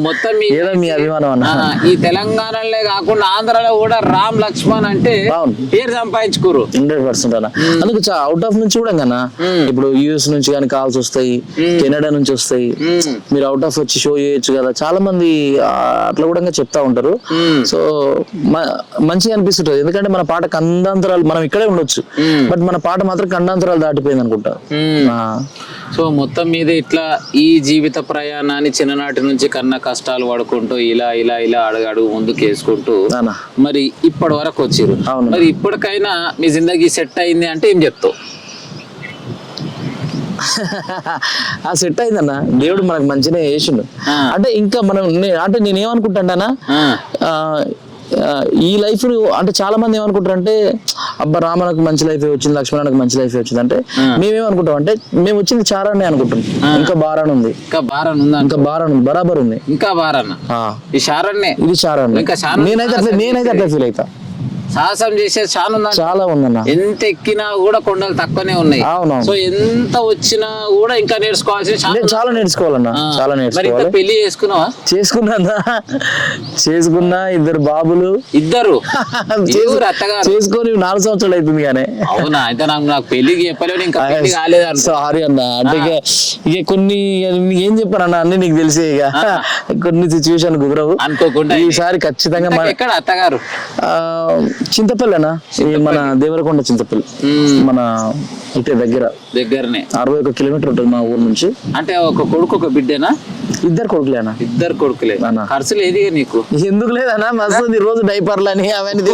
మొత్తం ఏదో మీ అభిమానం అన్న. ఈ తెలంగాణలో కాకుండా ఆంధ్రాలో కూడా రామ్ లక్ష్మణ్ అంటే పేరు సంపాదించుకోరు 100% అన్న. అందుకు అవుట్ ఆఫ్ నుంచి కూడా కన్నా ఇప్పుడు యుఎస్ నుంచి కానీ కాల్స్ వస్తాయి, కెనడా నుంచి వస్తాయి, మీరు అవుట్ ఆఫ్ వచ్చి షో చేయొచ్చు కదా, చాలా మంది అట్లా కూడా చెప్తా ఉంటారు. సో మంచిగా అనిపిస్తుంటది, ఎందుకంటే మన పాట ఖండాంతరాలు మనం ఇక్కడే ఉండొచ్చు, బట్ మన పాట మాత్రం ఖండాంతరాలు దాటిపోయింది అనుకుంటా. సో మొత్తం మీద ఇట్లా ఈ జీవిత ప్రయాణాన్ని చిన్ననాటి నుంచి కన్నా కష్టాలు పడుకుంటూ ఇలా ఇలా ఇలా అడుగు ముందుకు వేసుకుంటూ మరి ఇప్పటి వరకు వచ్చిర్రు. మరి ఇప్పటికైనా మీ జిందగీ సెట్ అయింది అంటే ఏం చెప్తావు? ఆ సెట్ అయిందన్న, దేవుడు మనకు మంచిగా చేసిండు. అంటే ఇంకా మనం అంటే నేనేమనుకుంటానా, ఈ లైఫ్ అంటే చాలా మంది ఏమనుకుంటారు అంటే అబ్బా రామనకు మంచి లైఫ్ వచ్చింది, లక్ష్మణకు మంచి లైఫ్ వచ్చింది అంటే మేమేమనుకుంటాం అంటే మేము వచ్చింది చారాన్ని అనుకుంటాం. ఇంకా బారాన్ ఉంది, ఇంకా బారాన్ ఉంది, బరాబర్ ఉంది, ఇంకా బారాన్. ఇది చారాన్ని. నేనైతే అట్లా ఫీల్ అవుతా. సాహసం చేసే చాలా ఉందన్న. ఎంత ఎక్కినా కూడా కొండలు తక్కువనే ఉన్నాయి. సో ఎంత వచ్చినా కూడా ఇంకా చాలా నేర్చుకోవాలన్నా, చాలా నేర్చుకోవాలి. పెళ్లి చేసుకున్నావా? చేసుకున్నా, 2 బాబులు. చేసుకొని 4 సంవత్సరాలు అవుతుంది కానీ. అవునా? అయితే నాకు పెళ్లికి చెప్పలేదు, ఇంకా పెళ్లి కాలేదు. సారీ అన్న. అంటే ఇక కొన్ని ఏం చెప్పానన్నా అన్ని నీకు తెలిసే, ఇక కొన్ని సిచ్యువేషన్ కుదరవు అనుకోకుండా. ఈసారి ఖచ్చితంగా ఎక్కడ అత్తగారు? చింతపల్లినా, మన దేవరకొండ చింతపల్లి, మన ఇటే దగ్గరనే 61 కిలోమీటర్ ఉంటుంది మా ఊరు నుంచి. అంటే ఒక కొడుకు ఒక బిడ్డేనా? 2 కొడుకులేనా? 2 కొడుకులే. ఖర్చు లేదు నీకు? ఎందుకు లేదన్నా, మస్తు రోజు డైపర్లని అవన్నీ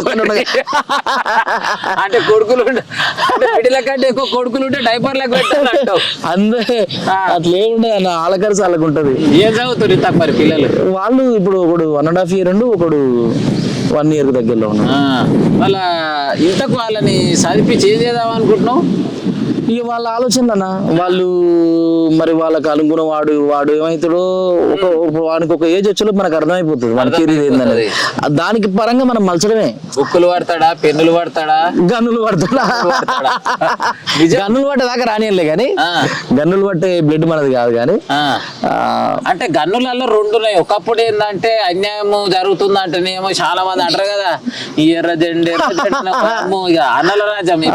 అంటే కొడుకులు బిడ్డల కంటే ఎక్కువ కొడుకులు ఉంటే డైపర్లకు పెట్టాలంటావు? అందే అట్లా ఏముండదు అన్న, వాళ్ళ ఖర్చు వాళ్ళకు ఉంటది. ఏం చదువుతుంది తక్కువ మరి పిల్లలు? వాళ్ళు ఇప్పుడు ఒకడు 1.5 year ఉండు, ఒకడు 1 year దగ్గరలో ఉన్నాడు. వాళ్ళ ఇంతకు వాళ్ళని చదివించి ఏం చేద్దాం అనుకుంటున్నావు? ఇక వాళ్ళ ఆలోచన అన్న, వాళ్ళు మరి వాళ్ళకి అనుగుణ వాడు ఏమవుతాడో వానికి ఒక ఏజ్ వచ్చేలో మనకు అర్థమైపోతుంది మన కెరీర్ ఏందనేది. దానికి పరంగా మనం మలచడమే. బుక్కులు పడతాడా, పెన్నులు పడతాడా, గన్నులు పడతాడా? గన్నులు పట్టేదాకా రానియలే కానీ, గన్నులు పట్టే బ్లడ్ మనది కాదు కానీ. అంటే గన్నులలో 2 ఉన్నాయి. ఒకప్పుడు ఏంటంటే అన్యాయం జరుగుతుంది అంటేనేమో చాలా మంది అంటారు కదా, ఈ ఎర్ర జెండ అన్నల రాజ్యం.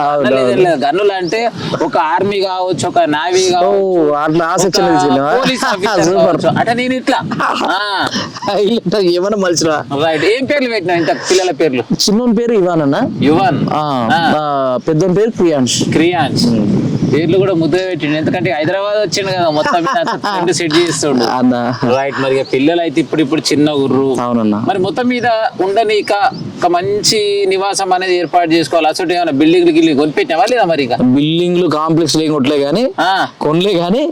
గన్నులు అంటే ఒక ఆర్మీ కావచ్చు, ఒక నావీ ఓ కావచ్చు, అట్లా ఆ ఒక సెక్షన్ పోలీస్ ఆఫీసర్ సూపర్. కావచ్చు. అంటే నేను ఇట్లా ఏమన్నా మలిచిన రైట్. ఏం పేర్లు పెట్టినా ఇంత పిల్లల పేర్లు? చిన్న పేరు ఇవాన్ అన్న, యువన్, పెద్ద పేరు ప్రియాంష్. క్రియాన్స్. పేర్లు కూడా ముద్దుగా పెట్టిండు, ఎందుకంటే హైదరాబాద్ వచ్చిండు కదా, మొత్తం మీద సెట్ చేస్తుండు. అన్న రైట్. మరి ఇక పిల్లలు అయితే ఇప్పుడు చిన్న ఊర్రు. అవునన్నా. మరి మొత్తం మీద ఉండనీక ఒక మంచి నివాసం అనేది ఏర్పాటు చేసుకోవాలి. అసలు ఏమైనా బిల్డింగ్లు గిల్లి కొనిపెట్టినావా లేదా? మరి ఇక బిల్డింగ్లు కాంప్లెక్స్ లేక కొట్టలే గానీ కొనలే గానీ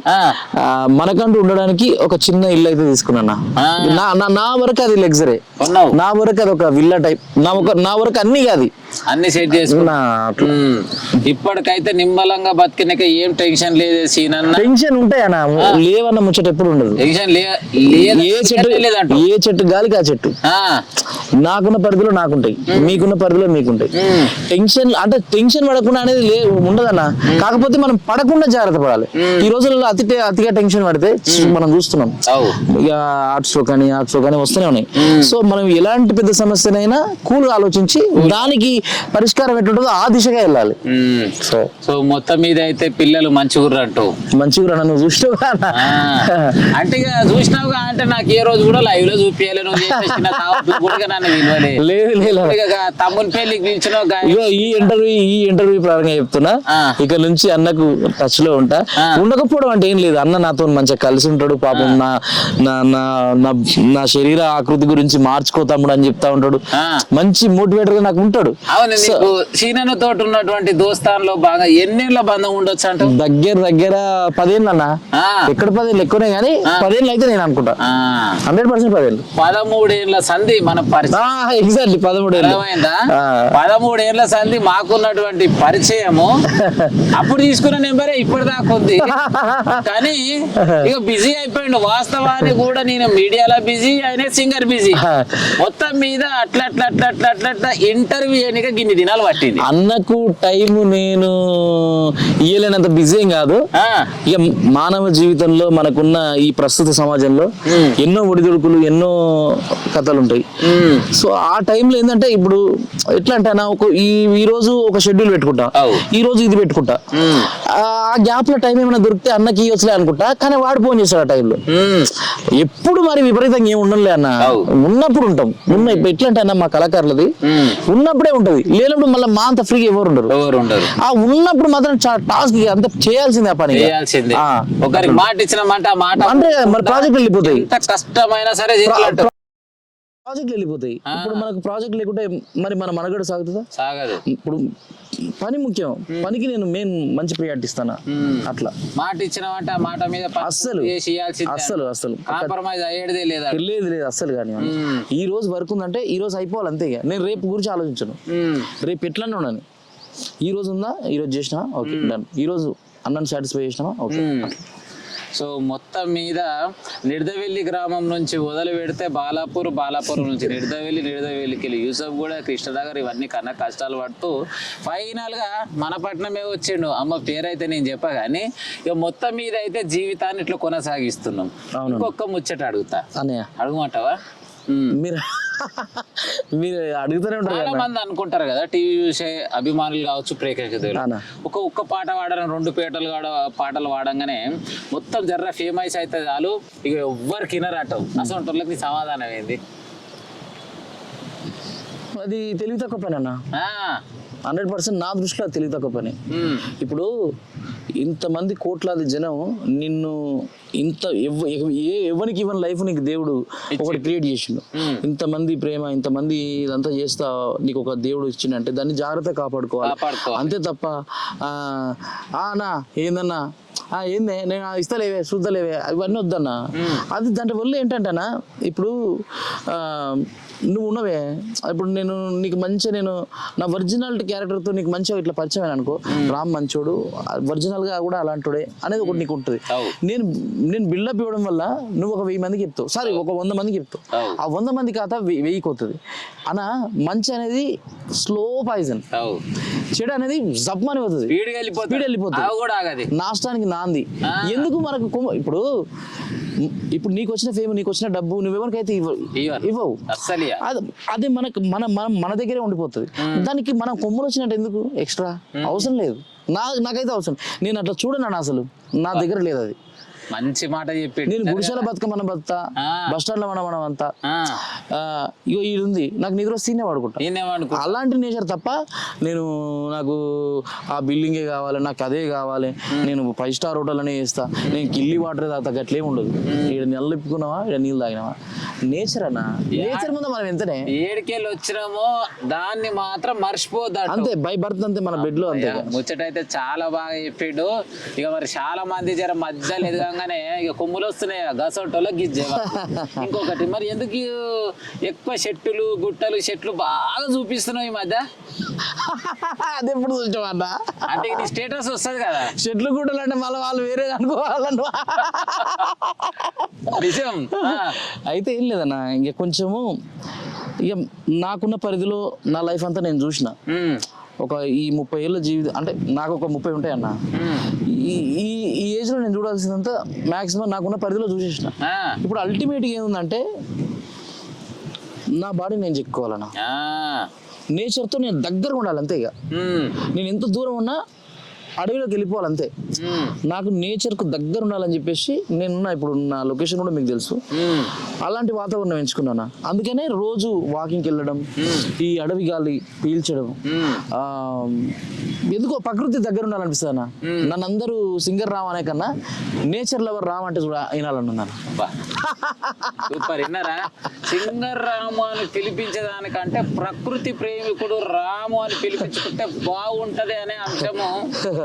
మనకంటూ ఉండడానికి ఒక చిన్న ఇల్లు అయితే తీసుకున్నా. నా వరకు అది లగ్జరీ, కొన్నావు? నా వరకు అది ఒక విల్లా టైప్, నా వరకు అన్ని కాదు, అన్ని సెట్ చేసుకున్నా. ఇప్పటికైతే నిమ్మలంగా బతికినాక ఏం టెన్షన్ లేదు సీనన్న. టెన్షన్ ఉంటాయన్నా, లేవన్న ముచ్చట ఎప్పుడు ఉండదు. టెన్షన్ ఏ చెట్టు గాలికి ఆ చెట్టు. నాకున్న పరిధిలో నాకుంటాయి, మీకున్న పరిధిలో మీకుంటాయి. టెన్షన్ అంటే టెన్షన్ పడకుండా అనేది ఉండదన్న. కాకపోతే మనం పడకుండా జాగ్రత్త పడాలి. ఈ రోజుల్లో అతిగా టెన్షన్ పడితే మనం చూస్తున్నాం, ఇక హార్ట్ స్ట్రోక్ అని వస్తూనే ఉన్నాయి. సో మనం ఎలాంటి పెద్ద సమస్యనైనా కూల్ ఆలోచించి దానికి పరిష్కారం ఎట్లుంటుందో ఆ దిశగా వెళ్ళాలి. సో మొత్తం మీద అయితే పిల్లలు మంచిగుర్రు అంటూ. మంచిగా నువ్వు చూసినావు అంటే ఇక చూసినావుగా, అంటే నాకు ఏ రోజు కూడా లైవ్ లో చూపించాలి, నువ్వు చేసిన కూడా నన్ను విలువలే. లేదు తమ్ముని పెళ్లికి పిలిచినావు. ఈ ఇంటర్వ్యూ ప్రారంభంగా చెప్తున్నా, ఇక నుంచి అన్నకు టచ్ లో ఉంటా. ఉండకపోవడం అంటే ఏం లేదు, అన్న నాతో మంచిగా కలిసి ఉంటాడు. పాపం నా శరీర ఆకృతి గురించి మార్చుకో తమ్ముడు అని చెప్తా ఉంటాడు. మంచి మోటివేటర్ గా నాకు ఉంటాడు. అవును. నీకు సీనన్న తోటి ఉన్నటువంటి దోస్తాన్లో బాగా ఎన్నేళ్ల బంధం ఉండొచ్చు అంట? దగ్గర 10 ఏళ్ళు అన్న. ఎక్కడ 10 ఏళ్ళు ఎక్కువనే గానీ 10 ఏళ్ళు అయితే నేను అనుకుంటా 100% 10 ఏళ్ళు. 13 ఏళ్ల సంధి మన పరిచయం. ఎగ్జాక్ట్లీ 13 ఏళ్ళు. 13 ఏళ్ల సంధి మాకున్నటువంటి పరిచయము. అప్పుడు తీసుకున్న నెంబరే ఇప్పటిదాకా ఉంది. కానీ ఇక బిజీ అయిపోయిండు. వాస్తవానికి కూడా నేను మీడియాలో బిజీ, ఆయన సింగర్ బిజీ. మొత్తం మీద అట్లా ఇంటర్వ్యూ చేయడానికి గిన్ని దినాలు పట్టింది. అన్నకు టైం నేను ఇయ్యలేనంత బిజీ ఏం కాదు. ఇక మానవ జీవితంలో మనకున్న ఈ ప్రస్తుత సమాజంలో ఎన్నో ఒడిదుడుకులు, ఎన్నో కథలు ఉంటాయి. సో ఆ టైంలో ఏంటంటే ఇప్పుడు ఎట్లా అంటే ఈ రోజు ఒక షెడ్యూల్ పెట్టుకుంటా, ఈ రోజు ఇది పెట్టుకుంటా. ఆ గ్యాప్ లో టైం ఏమైనా దొరికితే అన్నకి ఇవ్వచ్చులే అనుకుంటా, కానీ వాడు ఫోన్ చేస్తాడు ఆ టైంలో. ఎప్పుడు మరి విపరీతంగా ఏమి ఉండలే అన్న, ఉన్నప్పుడు ఉంటాం. ఎట్లా అంటే అన్న మా కళాకారులది ఉన్నప్పుడే ఉంటది, లేనప్పుడు మళ్ళీ మా అంత ఫ్రీగా ఎవరు ఉండరు. ఆ ఉన్నప్పుడు మాత్రం టాస్క్ అంత చేయాల్సిందే, ఆ పని చేయాల్సిందే. ఒకరికి మాట ఇచ్చిన మాట అంటే మరి ప్రాజెక్ట్ వెళ్ళిపోతాయి, కష్టమైనా సరే ప్రాజెక్ట్ వెళ్ళిపోతాయి. ఇప్పుడు మనకు ప్రాజెక్ట్ లేకుంటే మరి మన మనగడ సాగుతుందా? సాగదు. ఇప్పుడు పని ముఖ్యం, పనికి నేను మెయిన్ మంచి ప్రియారిటీ ఇస్తాను. అట్లా మాట ఇచ్చిన మాట మీద అస్సలు కాంప్రమైజ్ అయ్యేదే లేదు అస్సలు. కానీ ఈ రోజు వర్క్ ఉందంటే ఈ రోజు అయిపోవాలి అంతే. నేను రేపు గురించి ఆలోచించను, రేపు ఎట్లానే ఉన్నాను. ఈ రోజు ఉందా, ఈ రోజు చేసినా ఓకే డన్. ఈ రోజు అన్నను సాటిస్ఫై చేసినామా ఓకే. సో మొత్తం మీద నిడదవెల్లి గ్రామం నుంచి మొదలు పెడితే బాలాపూర్ నుంచి నిడదవెల్లికి వెళ్ళి యూసఫ్ కూడా, కృష్ణనగర్, ఇవన్నీ కన్నా కష్టాలు పడుతూ ఫైనల్గా మన పట్టణమే వచ్చిండు. అమ్మ పేరైతే నేను చెప్పా కానీ ఇక మొత్తం మీద అయితే జీవితాన్ని ఇట్లా కొనసాగిస్తున్నాం. ఇంకొక ముచ్చట అడుగుతా, అడుగుమంటావా? మీరు అడుగుతూనే ఉంటారు. చాలా మంది అనుకుంటారు కదా, టీవీ చూసే అభిమానులు కావచ్చు, ప్రేక్షకులు, ఒక్క పాట వాడడం, 2 పాటలు వాడంగానే మొత్తం జర్ర ఫేమస్ అయితే చాలు, ఇక ఎవ్వరికి వినరాటం. అసలు వాళ్ళకి సమాధానం ఏంది? అది తెలివి తక్కువ పని అన్న. 100% నా దృష్టిలో తెలివి తక్కువ పని. ఇప్పుడు ఇంతమంది కోట్లాది జనం నిన్ను ఎవరికి ఇవ్వని లైఫ్ నీకు దేవుడు ఒకటి క్రియేట్ చేసిండు. ఇంతమంది ప్రేమ, ఇంతమంది ఇదంతా చేస్తా నీకు ఒక దేవుడు ఇచ్చిండంటే దాన్ని జాగ్రత్తగా కాపాడుకోవాలి అంతే తప్ప నా ఏందన్నా ఏందే నేను ఇస్తలేవే చూద్దలేవే ఇవన్నీ వద్దన్నా. అది దాంట్లో వల్ల ఏంటంటేనా, ఇప్పుడు నువ్వు ఉన్నవే, ఇప్పుడు నేను నీకు మంచిగా నా ఒరిజినాలిటీ క్యారెక్టర్తో నీకు మంచిగా ఇట్లా పరిచయం అనుకో, రామ్ మంచోడు ఒరిజినల్గా కూడా అలాంటిడే అనేది ఒకటి నీకు ఉంటుంది. నేను బిల్డప్ ఇవ్వడం వల్ల నువ్వు ఒక 1000 మందికి చెప్తావు, సారీ ఒక 100 మందికి చెప్తావు. ఆ 100 మంది ఖాతా 1000కి అవుతుంది అన్న. మంచి అనేది స్లో పాయిజన్. చెడు అనేది జబ్బని పోతుంది, స్పీడ్గా స్పీడ్ వెళ్ళిపోతుంది, అవి కూడా ఆగది. నాశనానికి నాంది. ఎందుకు మనకు ఇప్పుడు నీకు వచ్చిన ఫేమ్, నీకు వచ్చిన డబ్బు నువ్వెవరికైతే ఇవ్వవు. అస్సలు అదే మనకు మన దగ్గరే ఉండిపోతుంది. దానికి మనం కొమ్ములు వచ్చినట్టు ఎందుకు ఎక్స్ట్రా అవసరం లేదు. నాకైతే అవసరం, నేను అట్లా చూడను అసలు, నా దగ్గర లేదు అది. మంచి మాట చెప్పి నేను గుడిసెల బతుకమ్మన బతుతా, బస్ స్టాండ్ లో మనం అంతా ఇగో ఇది ఉంది, నాకు నిద్ర వస్తేనే వాడుకుంటా. అలాంటి నేచర్ తప్ప నేను నాకు ఆ బిల్డింగే కావాలి, నాకు అదే కావాలి, నేను 5 స్టార్ హోటల్ అనే చేస్తా, నేను కిల్లి వాటర్ తాగుతా, అట్లేం ఉండదు. ఇక్కడ నెల ఇప్పుకున్నావా, ఇక్కడ నీళ్ళు తాగినావా, నేచర్ అన్న. నేచర్ ముందు మనం ఎంతనే ఏడుకెళ్ళి వచ్చినామో దాన్ని మాత్రం మర్చిపోద్దా అంతే, బై బర్త్ అంతే, మన బెడ్ లో అంతే. ముచ్చటైతే చాలా బాగా చెప్పిండు. ఇక మరి చాలా మంది జర మధ్యలో ఎదగంగానే ఇక కొమ్ములు వస్తున్నాయి గసోటోలో గిజ్జే. ఇంకొకటి మరి ఎందుకు ఎక్కువ చెట్టులు గుట్టలు చెట్లు బాగా చూపిస్తున్నావు ఈ మధ్య? అది ఎప్పుడు చూసామన్నా, అంటే నీ స్టేటస్ వస్తుంది కదా, చెట్లు గుట్టలు అంటే మళ్ళీ వాళ్ళు వేరే అనుకోవాలను. నిజం. అయితే ఏం లేదన్నా, ఇంక కొంచెము ఇక నాకున్న పరిధిలో నా లైఫ్ అంతా నేను చూసిన. ఒక ఈ 30 ఏళ్ళ జీవితం అంటే నాకు ఒక 30 ఉంటాయి అన్న. ఈ ఏజ్ లో నేను చూడాల్సిందంతా మాక్సిమం నాకున్న పరిధిలో చూసేసిన. ఇప్పుడు అల్టిమేట్గా ఏముందంటే నా బాడీ నేను చెప్పుకోవాలన్నా, నేచర్తో నేను దగ్గరగా ఉండాలి అంతే. ఇక నేను ఎంత దూరం ఉన్నా అడవిలోకి వెళ్ళిపోవాలి అంతే. నాకు నేచర్కు దగ్గర ఉండాలని చెప్పేసి నేనున్నా. ఇప్పుడు నా లొకేషన్ కూడా మీకు తెలుసు, అలాంటి వాతావరణం ఎంచుకున్నాను. అందుకనే రోజు వాకింగ్కి వెళ్ళడం, ఈ అడవి గాలి పీల్చడం, ఎందుకో ప్రకృతి దగ్గర ఉండాలనిపిస్తుంది అన్న. నన్ను అందరూ సింగర్ రామ్ అనే కన్నా నేచర్ లవర్ రామ్ అంటే కూడా వినాలని ఉన్నాను. సూపర్. విన్నారా? సింగర్ రాము అని పిలిపించేదానికంటే ప్రకృతి ప్రేమికుడు రాము అని పిలిపించుకుంటే బాగుంటది అనే అంశము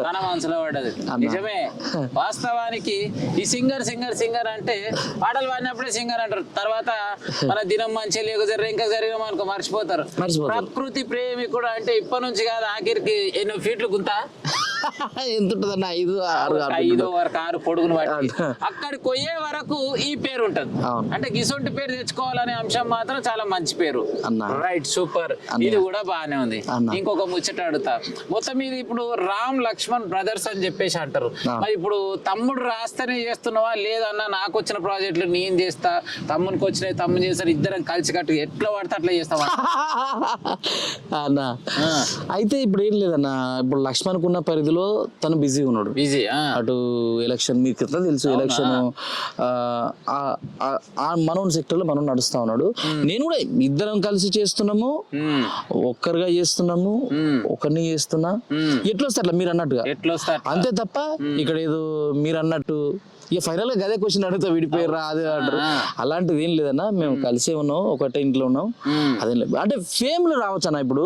మన మనసులో పడ్డది. నిజమే. వాస్తవానికి ఈ సింగర్ సింగర్ సింగర్ అంటే పాటలు పాడినప్పుడే సింగర్ అంటారు, తర్వాత మన దినం మంచి లేక ఇంకా జరిగిన అనుకో మర్చిపోతారు. ప్రకృతి ప్రేమికుడు అంటే ఇప్పటి నుంచి కాదు, ఆఖరికి ఎన్నో ఫీట్లు గుంతా ఎంత ఉంటదన్న, 5-6 పొడుగును బట్టి అక్కడికి పోయే వరకు ఈ పేరు ఉంటది. అంటే గిసొంటి పేరు తెచ్చుకోవాలనే అంశం మాత్రం చాలా మంచి పేరు. Right, super. ఇది కూడా బాగానే ఉంది. ఇంకొక ముచ్చట అడుగుతా. మొత్తం మీద ఇప్పుడు రామ్ లక్ష్మణ్ బ్రదర్స్ అని చెప్పేసి అంటారు. మరి ఇప్పుడు తమ్ముడు రాస్తేనే చేస్తున్నావా, లేదన్నా నాకు వచ్చిన ప్రాజెక్టులు నేను చేస్తా, తమ్మునికి వచ్చినాయి తమ్ముని చేస్తారు, ఇద్దరం కలిసి కట్టు ఎట్లా పడితే అట్లా చేస్తావా అన్నా? అయితే ఇప్పుడు ఏం లేదన్నా, ఇప్పుడు లక్ష్మణ్కు ఉన్న పరిధిలో తను బిజీగా ఉన్నాడు. బిజీ. అటు ఎలక్షన్ మీకు ఎట్లా తెలుసు, ఎలక్షన్ మనోన్ సెక్టర్ లో మనం నడుస్తా ఉన్నాడు. నేను కూడా ఇద్దరం కలిసి చేస్తున్నాము, ఒక్కరిగా చేస్తున్నాము, ఒకరిని చేస్తున్నా. ఎట్లా వస్తే అట్లా మీరు అన్నట్టుగా అంతే తప్ప ఇక్కడ ఏదో మీరు అన్నట్టు ఇక ఫైనల్ గా గదే క్వశ్చన్ అడుగుతా, విడిపోయారా అది అంటారు. అలాంటిది ఏం లేదన్నా, మేము కలిసే ఉన్నాం, ఒకటే ఇంట్లో ఉన్నాం. అదేం లేదు. అంటే ఫేమ్ లో రావచ్చు అన్న. ఇప్పుడు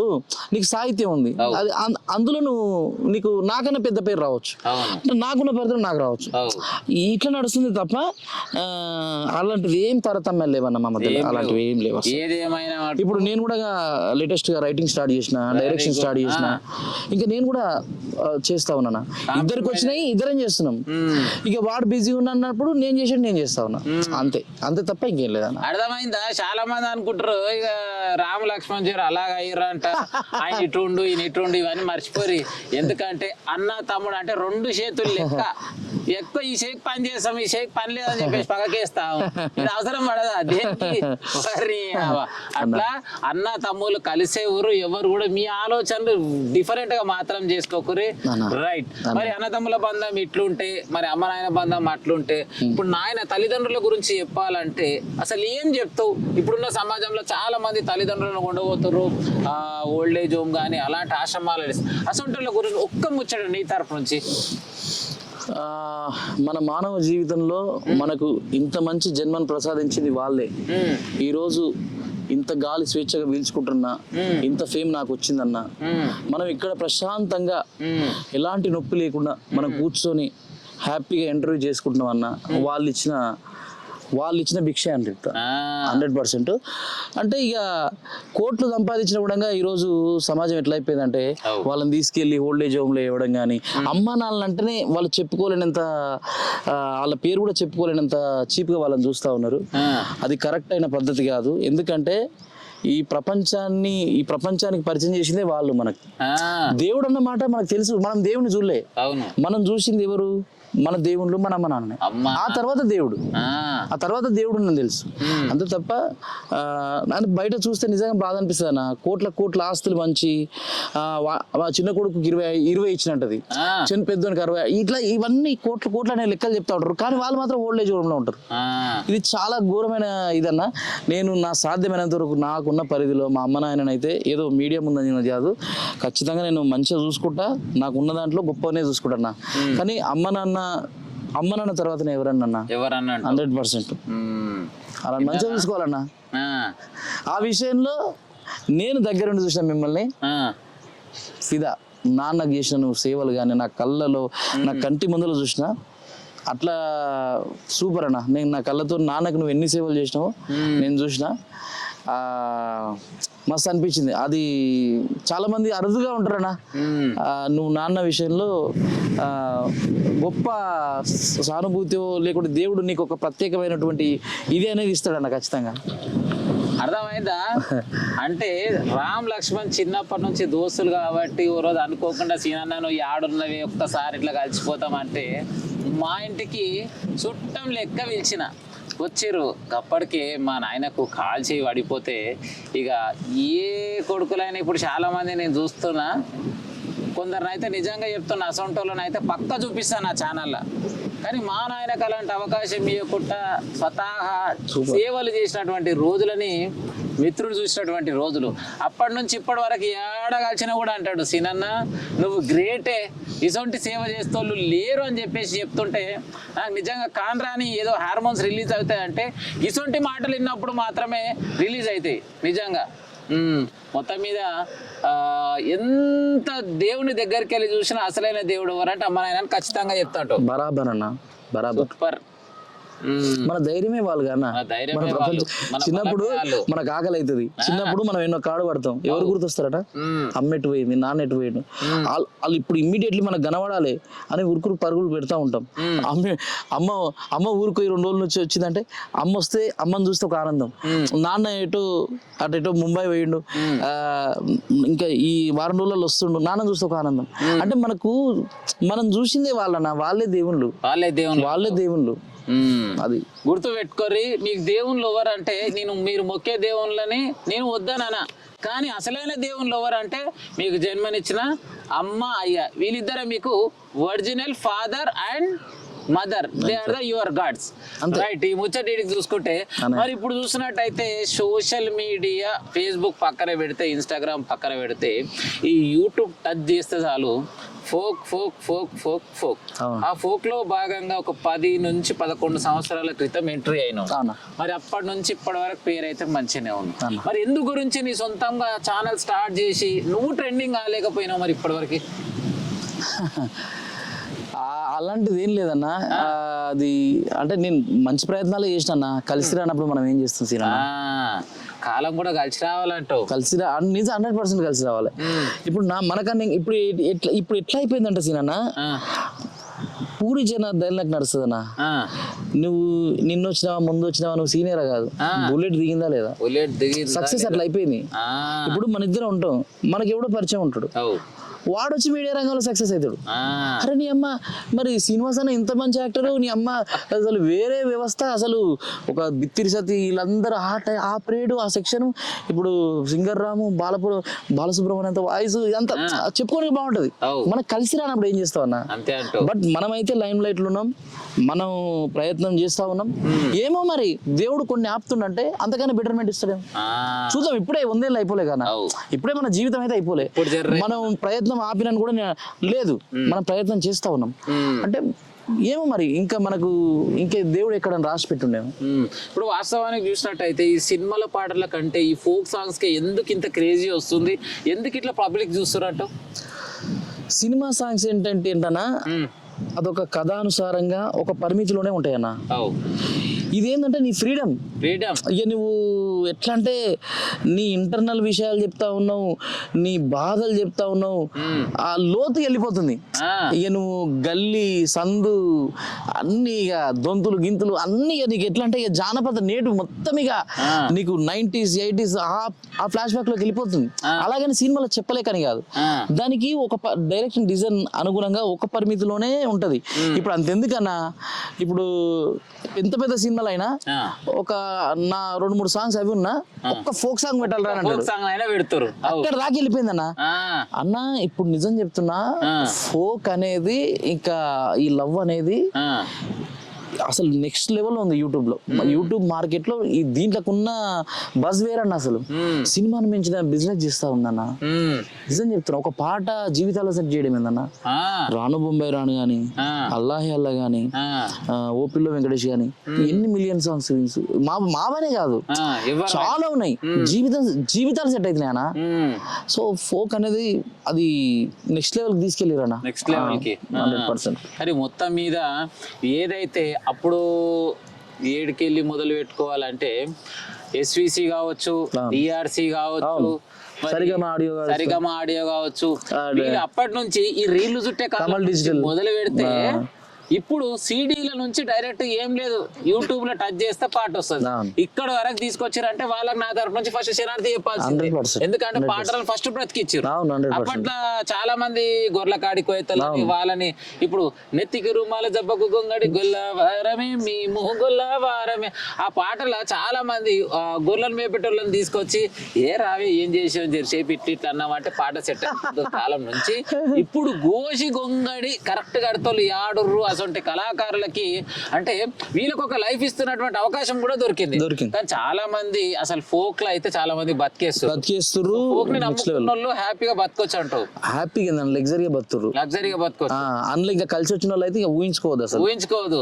నీకు సాహిత్యం ఉంది, అది అందులో నీకు నాకన్నా పెద్ద పేరు రావచ్చు, నాకున్న పరిధిలో నాకు రావచ్చు. ఇట్లా నడుస్తుంది తప్ప అలాంటివి ఏం తారతమ్యాలు లేవన్న మా మధ్య, అలాంటివి ఏం లేవు. ఇప్పుడు నేను కూడా లేటెస్ట్ గా రైటింగ్ స్టార్ట్ చేసిన, డైరెక్షన్ స్టార్ట్ చేసిన, ఇంకా నేను కూడా చేస్తా ఉన్నాను. ఇద్దరికి వచ్చినాయి, ఇద్దరం చేస్తున్నాం. ఇక వాడు బిజీ ఉన్నప్పుడు నేను చేసేది నేను చేస్తా ఉన్నా, అంతే అంతే తప్ప ఇంకేం లేదన్న. అర్థమైందా? చాలా మంది అనుకుంటారు ఇక రామ లక్ష్మణ్ గారు అలాగ అయ్యారంట, ఆయన ఇటుండు ఈయన ఇటుండు ఇవన్నీ మర్చిపోయి. ఎందుకంటే అన్న తమ్ముడు అంటే 2 చేతులు లెక్క. ఎక్కువ ఈ షేక్ పని చేస్తాం, ఈ షేక్ పని లేదని చెప్పేసి పక్కకేస్తాం. ఇది అవసరం పడదా దేనికి? అట్లా అన్న తమ్ముళ్ళు కలిసే ఊరు. ఎవరు కూడా మీ ఆలోచనలు డిఫరెంట్ గా మాత్రం చేసుకోకూరి. రైట్. మరి అన్నదమ్ముల బంధం ఇట్లుంటే, మరి అమ్మ నాయన బంధం అట్లుంటే, ఇప్పుడు నాయన తల్లిదండ్రుల గురించి చెప్పాలంటే అసలు ఏం చెప్తావు? ఇప్పుడున్న సమాజంలో చాలా మంది తల్లిదండ్రులను ఉండబోతారు, ఓల్డ్ ఏజ్ హోమ్ కానీ అలాంటి ఆశ్రమాలు. అసలు గురించి ఒక్క ముచ్చట నీ తరపు నుంచి. మన మానవ జీవితంలో మనకు ఇంత మంచి జన్మను ప్రసాదించింది వాళ్ళే. ఈరోజు ఇంత గాలి స్వేచ్ఛగా పీల్చుకుంటున్నా, ఇంత ఫేమ్ నాకు వచ్చిందన్నా, మనం ఇక్కడ ప్రశాంతంగా ఎలాంటి నొప్పి లేకుండా మనం కూర్చొని హ్యాపీగా ఇంటర్వ్యూ చేసుకుంటున్నాం అన్న, వాళ్ళు ఇచ్చిన భిక్ష అని చెప్తా 100%. అంటే ఇక కోట్లు సంపాదించిన కూడా ఈరోజు సమాజం ఎట్లా అయిపోయిందంటే వాళ్ళని తీసుకెళ్లి ఓల్డ్ ఏజ్ హోమ్ లో ఇవ్వడం కానీ, అమ్మ నాన్నలు అంటేనే వాళ్ళు చెప్పుకోలేనంత, వాళ్ళ పేరు కూడా చెప్పుకోలేనంత చీప్ గా వాళ్ళని చూస్తా ఉన్నారు. అది కరెక్ట్ అయిన పద్ధతి కాదు. ఎందుకంటే ఈ ప్రపంచానికి పరిచయం చేసిందే వాళ్ళు మనకి. దేవుడు అన్న మాట మనకు తెలుసు, మనం దేవుడిని చూడలే. అవును, మనం చూసింది ఎవరు? మన దేవుళ్ళు, మన అమ్మ నాన్న. ఆ తర్వాత దేవుడు, ఆ తర్వాత దేవుడు నాకు తెలుసు. అంతే తప్ప నాకు బయట చూస్తే నిజంగా బాధ అనిపిస్తుంది అన్న. కోట్ల ఆస్తులు మంచి చిన్న కొడుకు 20 ఇచ్చినట్టది, చిన్న పెద్దోనికి 60, ఇట్లా ఇవన్నీ కోట్ల అనే లెక్కలు చెప్తా ఉంటారు. కానీ వాళ్ళు మాత్రం ఓల్డ్ ఏజ్ హోమ్లో ఉంటారు. ఇది చాలా ఘోరమైన ఇదన్నా. నేను నా సాధ్యమైనంత వరకు నాకున్న పరిధిలో మా అమ్మ నాయననైతే ఏదో మీడియం ఉందని కాదు, ఖచ్చితంగా నేను మంచిగా చూసుకుంటా. నాకున్న దాంట్లో గొప్పనే చూసుకుంటా. కానీ అమ్మ నాన్న తర్వాత ఎవరన్నా 100% అలా మంచిగా చూసుకోవాలన్నా. ఆ విషయంలో నేను దగ్గరుండి చూసిన మిమ్మల్ని ఫిదా. నాన్నకు చేసిన నువ్వు సేవలు కానీ నా కళ్ళలో, నా కంటి ముందులో చూసిన అట్లా సూపర్ అన్న. నేను నా కళ్ళతో నాన్నకు నువ్వు ఎన్ని సేవలు చేసినావో నేను చూసిన. మస్తు అనిపించింది. అది చాలా మంది అరుదుగా ఉంటారన్నా. నువ్వు నాన్న విషయంలో గొప్ప సానుభూతి లేకుంటే దేవుడు నీకు ఒక ప్రత్యేకమైనటువంటి ఇది అనేది ఇస్తాడన్న ఖచ్చితంగా. అర్థమైందా? అంటే రామ్ లక్ష్మణ్ చిన్నప్పటి నుంచి దోస్తులు కాబట్టి ఓ రోజు అనుకోకుండా సీనన్న నువ్వు ఆడున్నవి ఒక్కసారి ఇట్లా కలిసిపోతామంటే మా ఇంటికి చుట్టం లెక్క పిలిచిన వచ్చిర్రు. అప్పటికే మా నాయనకు కాల్ చేయి పడిపోతే ఇక ఏ కొడుకులైనా ఇప్పుడు చాలా మంది నేను చూస్తున్నా, కొందరినైతే నిజంగా చెప్తున్నా అసొంటోళ్ళనైతే పక్క చూపిస్తాను నా ఛానల్లో. కానీ మా నాయనకు అలాంటి అవకాశం ఇవ్వకుండా స్వతహా సేవలు చేసినటువంటి రోజులని మిత్రుడు చూసినటువంటి రోజులు. అప్పటి నుంచి ఇప్పటి వరకు ఏడగాల్చినా కూడా అంటాడు, సీనన్న నువ్వు గ్రేటే, ఇటువంటి సేవ చేస్తోళ్ళు లేరు అని చెప్పేసి చెప్తుంటే నాకు నిజంగా కాన్రాని ఏదో హార్మోన్స్ రిలీజ్ అవుతాయంటే ఇటువంటి మాటలు విన్నప్పుడు మాత్రమే రిలీజ్ అవుతాయి నిజంగా. మొత్తం మీద ఎంత దేవుని దగ్గరికి వెళ్ళి చూసినా అసలైన దేవుడు ఎవరంటే అమ్మ నాయన ఖచ్చితంగా చెప్తాడు. బరాబర్ అన్న, బరాబర్. సూపర్. మన ధైర్యమే వాళ్ళు కన్నా. మన ప్రపంచం చిన్నప్పుడు మనకు ఆకలి అవుతుంది. చిన్నప్పుడు మనం ఎన్నో కాడు పడతాం. ఎవరు గుర్తొస్తారట? అమ్మ ఎటు పోయింది, నాన్న ఎటు పోయిండు, వాళ్ళు ఇప్పుడు ఇమ్మీడియట్లీ మనకు కనబడాలి అని ఉరుకురు పరుగులు పెడతా ఉంటాం. అమ్మ ఊరికి 2 రోజుల నుంచి వచ్చిందంటే అమ్మ వస్తే అమ్మని చూస్తే ఒక ఆనందం. నాన్న అటెటో ముంబై పోయిండు, ఇంకా ఈ వారం రోజులలో వస్తుండు, నాన్న చూస్తే ఒక ఆనందం. అంటే మనం చూసిందే వాళ్ళన్న, వాళ్ళే దేవుళ్ళు. అది గుర్తు పెట్టుకోరి. మీకు దేవుళ్ళు ఎవరంటే మీరు మొక్కే దేవుళ్ళని నేను వద్దానా, కానీ అసలైన దేవుళ్ళు ఎవరంటే మీకు జన్మనిచ్చిన అమ్మ అయ్య, వీళ్ళిద్దరే మీకు original father and mother. They are the your gods, right? ఈ ముచ్చటికి చూసుకుంటే మరి ఇప్పుడు చూసినట్టయితే సోషల్ మీడియా, ఫేస్బుక్ పక్కన పెడితే, ఇన్స్టాగ్రామ్ పక్కన పెడితే, ఈ యూట్యూబ్ టచ్ చేస్తే చాలు ఫోక్. ఆ ఫోక్ లో భాగంగా ఒక 10 నుంచి 11 సంవత్సరాల క్రితం ఎంట్రీ అయినావు. మరి అప్పటి నుంచి ఇప్పటి వరకు పేరు అయితే మంచిగానే ఉంది. మరి ఎందు గురించి నీ సొంతంగా ఛానల్ స్టార్ట్ చేసి నువ్వు ట్రెండింగ్ కాలేకపోయినావు మరి ఇప్పటి వరకు? అలాంటిది ఏం లేదన్నా. అది అంటే నేను మంచి ప్రయత్నాలు చేసినా, కలిసి రానప్పుడు మనం ఏం చేస్తాం సీనా? కాలం కూడా కలిసి రావాలంటావు. నిజం 100% కలిసి రావాలి. ఇప్పుడు మనకన్నా ఇప్పుడు ఎట్లా అయిపోయిందంట సీనన్నా, పూరి జనార్దన్ నాకు నడుస్తుందన్నా. నువ్వు నిన్న వచ్చినావా, ముందు వచ్చినావా, నువ్వు సీనియర్ కాదు, బుల్లెట్ దిగిందా లేదా, సక్సెస్ అట్లా అయిపోయింది. ఇప్పుడు మన ఇద్దరం ఉంటాం, మనకి ఎవడో పరిచయం ఉంటాడు, వాడు వచ్చి మీడియా రంగంలో సక్సెస్ అవుతాడు. అరే నీ అమ్మ, మరి శ్రీనివాస్ అన్న ఇంత మంచి యాక్టర్, నీ అమ్మ అసలు వేరే వ్యవస్థ, అసలు ఒక బిత్తిరి సతి వీళ్ళందరూ ఆ పీరియడ్ ఆ సెక్షన్, ఇప్పుడు సింగర్ రాము, బాలసుబ్రహ్మణ్యం వాయిస్ ఇదంతా చెప్పుకోవడానికి బాగుంటది. మనకు కలిసి రానప్పుడు ఏం చేస్తావు అన్న? బట్ మనమైతే లైమ్ లైట్ లో ఉన్నాం, మనం ప్రయత్నం చేస్తా ఉన్నాం. ఏమో మరి దేవుడు కొన్ని ఆపుతుండంటే అంతకన్నా బెటర్మెంట్ ఇస్తాడేమో చూద్దాం. ఇప్పుడే 100 ఏళ్ళు అయిపోలే కదా, ఇప్పుడే మన జీవితం అయితే అయిపోలే. మనం ప్రయత్నం ఆపినని కూడా లేదు, మనం ప్రయత్నం చేస్తా ఉన్నాం. అంటే ఏమో మరి ఇంకా మనకు ఇంకే దేవుడు ఎక్కడ రాసి పెట్టుండేమో. ఇప్పుడు వాస్తవానికి చూసినట్టయితే ఈ సినిమాల పాటల కంటే ఈ ఫోక్ సాంగ్స్ కి ఎందుకు ఇంత క్రేజీ వస్తుంది, ఎందుకు ఇట్లా పబ్లిక్ చూస్తున్నట్టు? సినిమా సాంగ్స్ ఏంటన్నా, అదొక కథానుసారంగా ఒక పరిమితిలోనే ఉంటాయన్న. ఇదేంటంటే నీ ఫ్రీడమ్. ఇక నువ్వు ఎట్లా అంటే నీ ఇంటర్నల్ విషయాలు చెప్తా ఉన్నావు, నీ బాధలు చెప్తా ఉన్నావు, ఆ లోతు వెళ్ళిపోతుంది. ఇక నువ్వు గల్లీ సందు అన్ని ఇక దొంతులు గింతులు అన్ని ఇక నీకు ఎట్లా అంటే ఇక జానపద నేటు మొత్తం ఇక నీకు 90s 80s ఆ ఫ్లాష్ బ్యాక్ లోకి వెళ్ళిపోతుంది. అలాగని సినిమాలో చెప్పలేకని కాదు, దానికి ఒక డైరెక్షన్ డిజైన్ అనుగుణంగా ఒక పరిమితిలోనే ఉంటది. ఇప్పుడు అంతెందుకన్నా, ఇప్పుడు ఎంత పెద్ద సినిమాలు అయినా ఒక నా 2-3 సాంగ్స్ అవి ఉన్నా ఒక్క ఫోక్ సాంగ్ పెట్టాలరా పెడతారు, అక్కడ దాకా వెళ్ళిపోయిందన్న. అన్న ఇప్పుడు నిజం చెప్తున్నా, ఫోక్ అనేది ఇంకా ఈ లవ్ అనేది అసలు నెక్స్ట్ లెవెల్ ఉంది యూట్యూబ్ లో. యూట్యూబ్ మార్కెట్ లో ఈ దీంట్లోకి ఉన్న బజ్ వేరన్న. అసలు సినిమాను మించిన బిజినెస్ చేస్తా ఉందన్న. నిజం చెప్తున్నా, ఒక పాట జీవితాలు సెట్ చేయడం ఏందన్న. రాను బొంబాయి రాను గాని, అల్లాహే అల్లా గాని, ఓపిల్లో వెంకటేష్ గాని, ఎన్ని మిలియన్ సాంగ్స్ మావనే కాదు చాలా ఉన్నాయి. జీవితాలు సెట్ అవుతున్నాయి అన్న. సో ఫోక్ అనేది అది నెక్స్ట్ లెవెల్ కి తీసుకెళ్ళిరన్న, నెక్స్ట్ లెవెల్ కి 100%. అది మొత్తం మీద ఏదైతే అప్పుడు ఏడుకెళ్ళి మొదలు పెట్టుకోవాలంటే SVC కావచ్చు, DRC కావచ్చు, సరిగమ ఆడియో కావచ్చు, వీళ్ళు అప్పటి నుంచి ఈ రీళ్లు చుట్టే మొదలు పెడితే ఇప్పుడు సీడీల నుంచి డైరెక్ట్ ఏం లేదు, యూట్యూబ్ లో టచ్ చేస్తే పాట వస్తుంది. ఇక్కడ వరకు తీసుకొచ్చారంటే వాళ్ళకి నా తరఫు నుంచి ఫస్ట్ శనార్థి చెప్పాల్సింది. ఎందుకంటే పాటలను ఫస్ట్ బ్రతికిచ్చారు. అప్పట్లో చాలా మంది గొర్రెల కాడి కోయతలని వాళ్ళని, ఇప్పుడు నెత్తికి రుమాల జబ్బకు గొంగడి గొల్లవారమే మేము గొల్లవారమే, ఆ పాటల చాలా మంది గొర్రెలను మేపెట్టోళ్ళని తీసుకొచ్చి ఏ రావే ఏం చేసావు జరిసేపు ఇట్లా అన్నామంటే పాట సెట్ కాలం నుంచి ఇప్పుడు గోషి గొంగడి కరెక్ట్ కడతోళ్ళు యాడుర్రు అసలు కళాకారులకి అంటే వీళ్ళకి ఒక లైఫ్ ఇస్తున్నటువంటి అవకాశం కూడా దొరికింది. కానీ చాలా మంది అసలు ఫోక్ లో అయితే చాలా మంది బతికేస్తారు. ఫోక్ ని నమ్ముకున్న వాళ్ళు హ్యాపీగా బతకొచ్చు అంటావు. హ్యాపీగా లగ్జరీగా బతుకోవచ్చు. అందులో ఇంకా కలిసి వచ్చిన వాళ్ళు అయితే ఊహించుకోవద్దు.